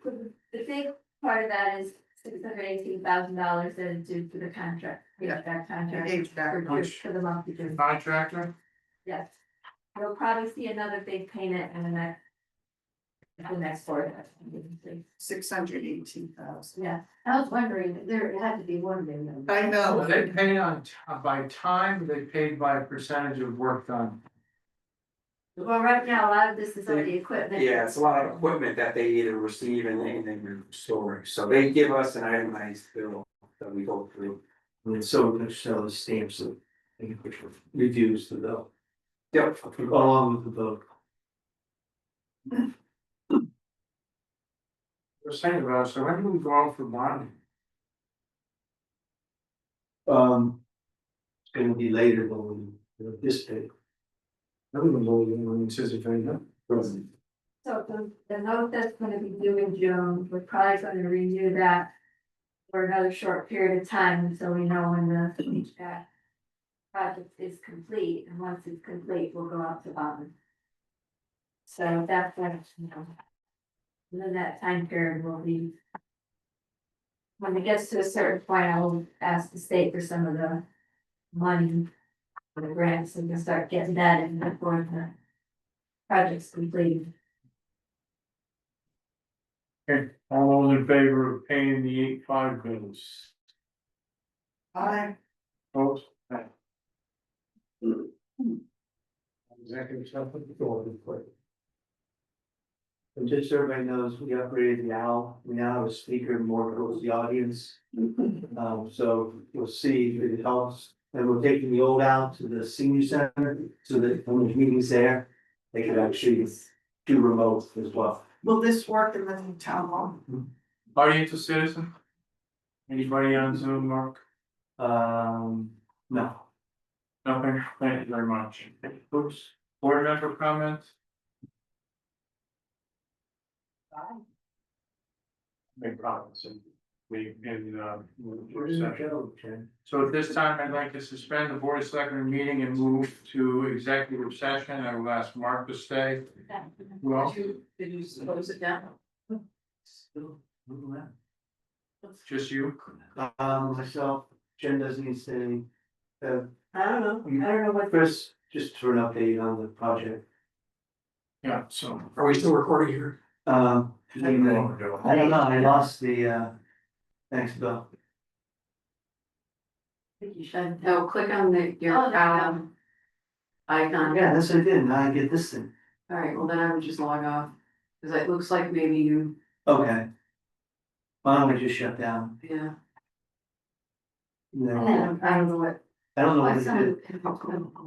[SPEAKER 3] The big part of that is $618,000 that is due to the contract.
[SPEAKER 2] Yeah.
[SPEAKER 3] That contract.
[SPEAKER 2] HVAC.
[SPEAKER 3] For the month of June.
[SPEAKER 4] Contractor?
[SPEAKER 3] Yes. You'll probably see another big payment in the next quarter.
[SPEAKER 2] $618,000.
[SPEAKER 3] Yeah, I was wondering, there had to be one million.
[SPEAKER 2] I know.
[SPEAKER 4] Are they paying on, by time, or they paid by percentage of work done?
[SPEAKER 3] Well, right now, a lot of this is on the equipment.
[SPEAKER 7] Yeah, it's a lot of equipment that they either receive and they restore, so they give us an itemized bill that we go through.
[SPEAKER 1] And then so the stamps of, which reviews the bill,
[SPEAKER 7] Yep.
[SPEAKER 1] along with the vote.
[SPEAKER 4] We're saying about, so when do we go out for bonding?
[SPEAKER 1] It's gonna be later than this date.
[SPEAKER 4] I don't know when it says if I know.
[SPEAKER 3] So the note that's gonna be due in June, we're probably gonna renew that for another short period of time until we know when the HVAC project is complete, and once it's complete, we'll go out to bond. So that's when, you know, within that time period will be. When it gets to a certain point, I will ask the state for some of the money for the grants, and we'll start getting that in before the project's completed.
[SPEAKER 4] Okay, all those in favor of paying the 8-5 bills? Folks? Executive session, go ahead, please.
[SPEAKER 1] And just so everybody knows, we upgraded the owl, we now have a speaker more towards the audience. So you'll see if it helps, and we're taking the old owl to the senior center, so that when there's meetings there, they can actually do remote as well.
[SPEAKER 2] Will this work in the town hall?
[SPEAKER 4] Audience or citizen? Anybody on Zoom, Mark?
[SPEAKER 1] No.
[SPEAKER 4] Nothing, thank you very much. Oops, board member comments? Make comments and we session. So at this time, I'd like to suspend the board of selectmen meeting and move to executive session. I will ask Mark to stay. Well,
[SPEAKER 2] Did you close it down?
[SPEAKER 4] just you?
[SPEAKER 1] Myself, Jen doesn't need to say anything.
[SPEAKER 3] I don't know what.
[SPEAKER 1] Chris, just for an update on the project.
[SPEAKER 4] Yeah, so.
[SPEAKER 5] Are we still recording here?
[SPEAKER 1] I don't know, I lost the, thanks, Bill.
[SPEAKER 6] think you should, click on your,
[SPEAKER 3] Oh,
[SPEAKER 6] icon.
[SPEAKER 1] Yeah, that's what I did, now I get this thing,
[SPEAKER 6] Alright, well then I would just log off, cause it looks like maybe you,
[SPEAKER 1] okay. Why don't we just shut down?
[SPEAKER 6] yeah.
[SPEAKER 1] No,
[SPEAKER 3] And then, I don't know what.
[SPEAKER 1] I don't know what
[SPEAKER 3] Why
[SPEAKER 1] to do.
[SPEAKER 3] some-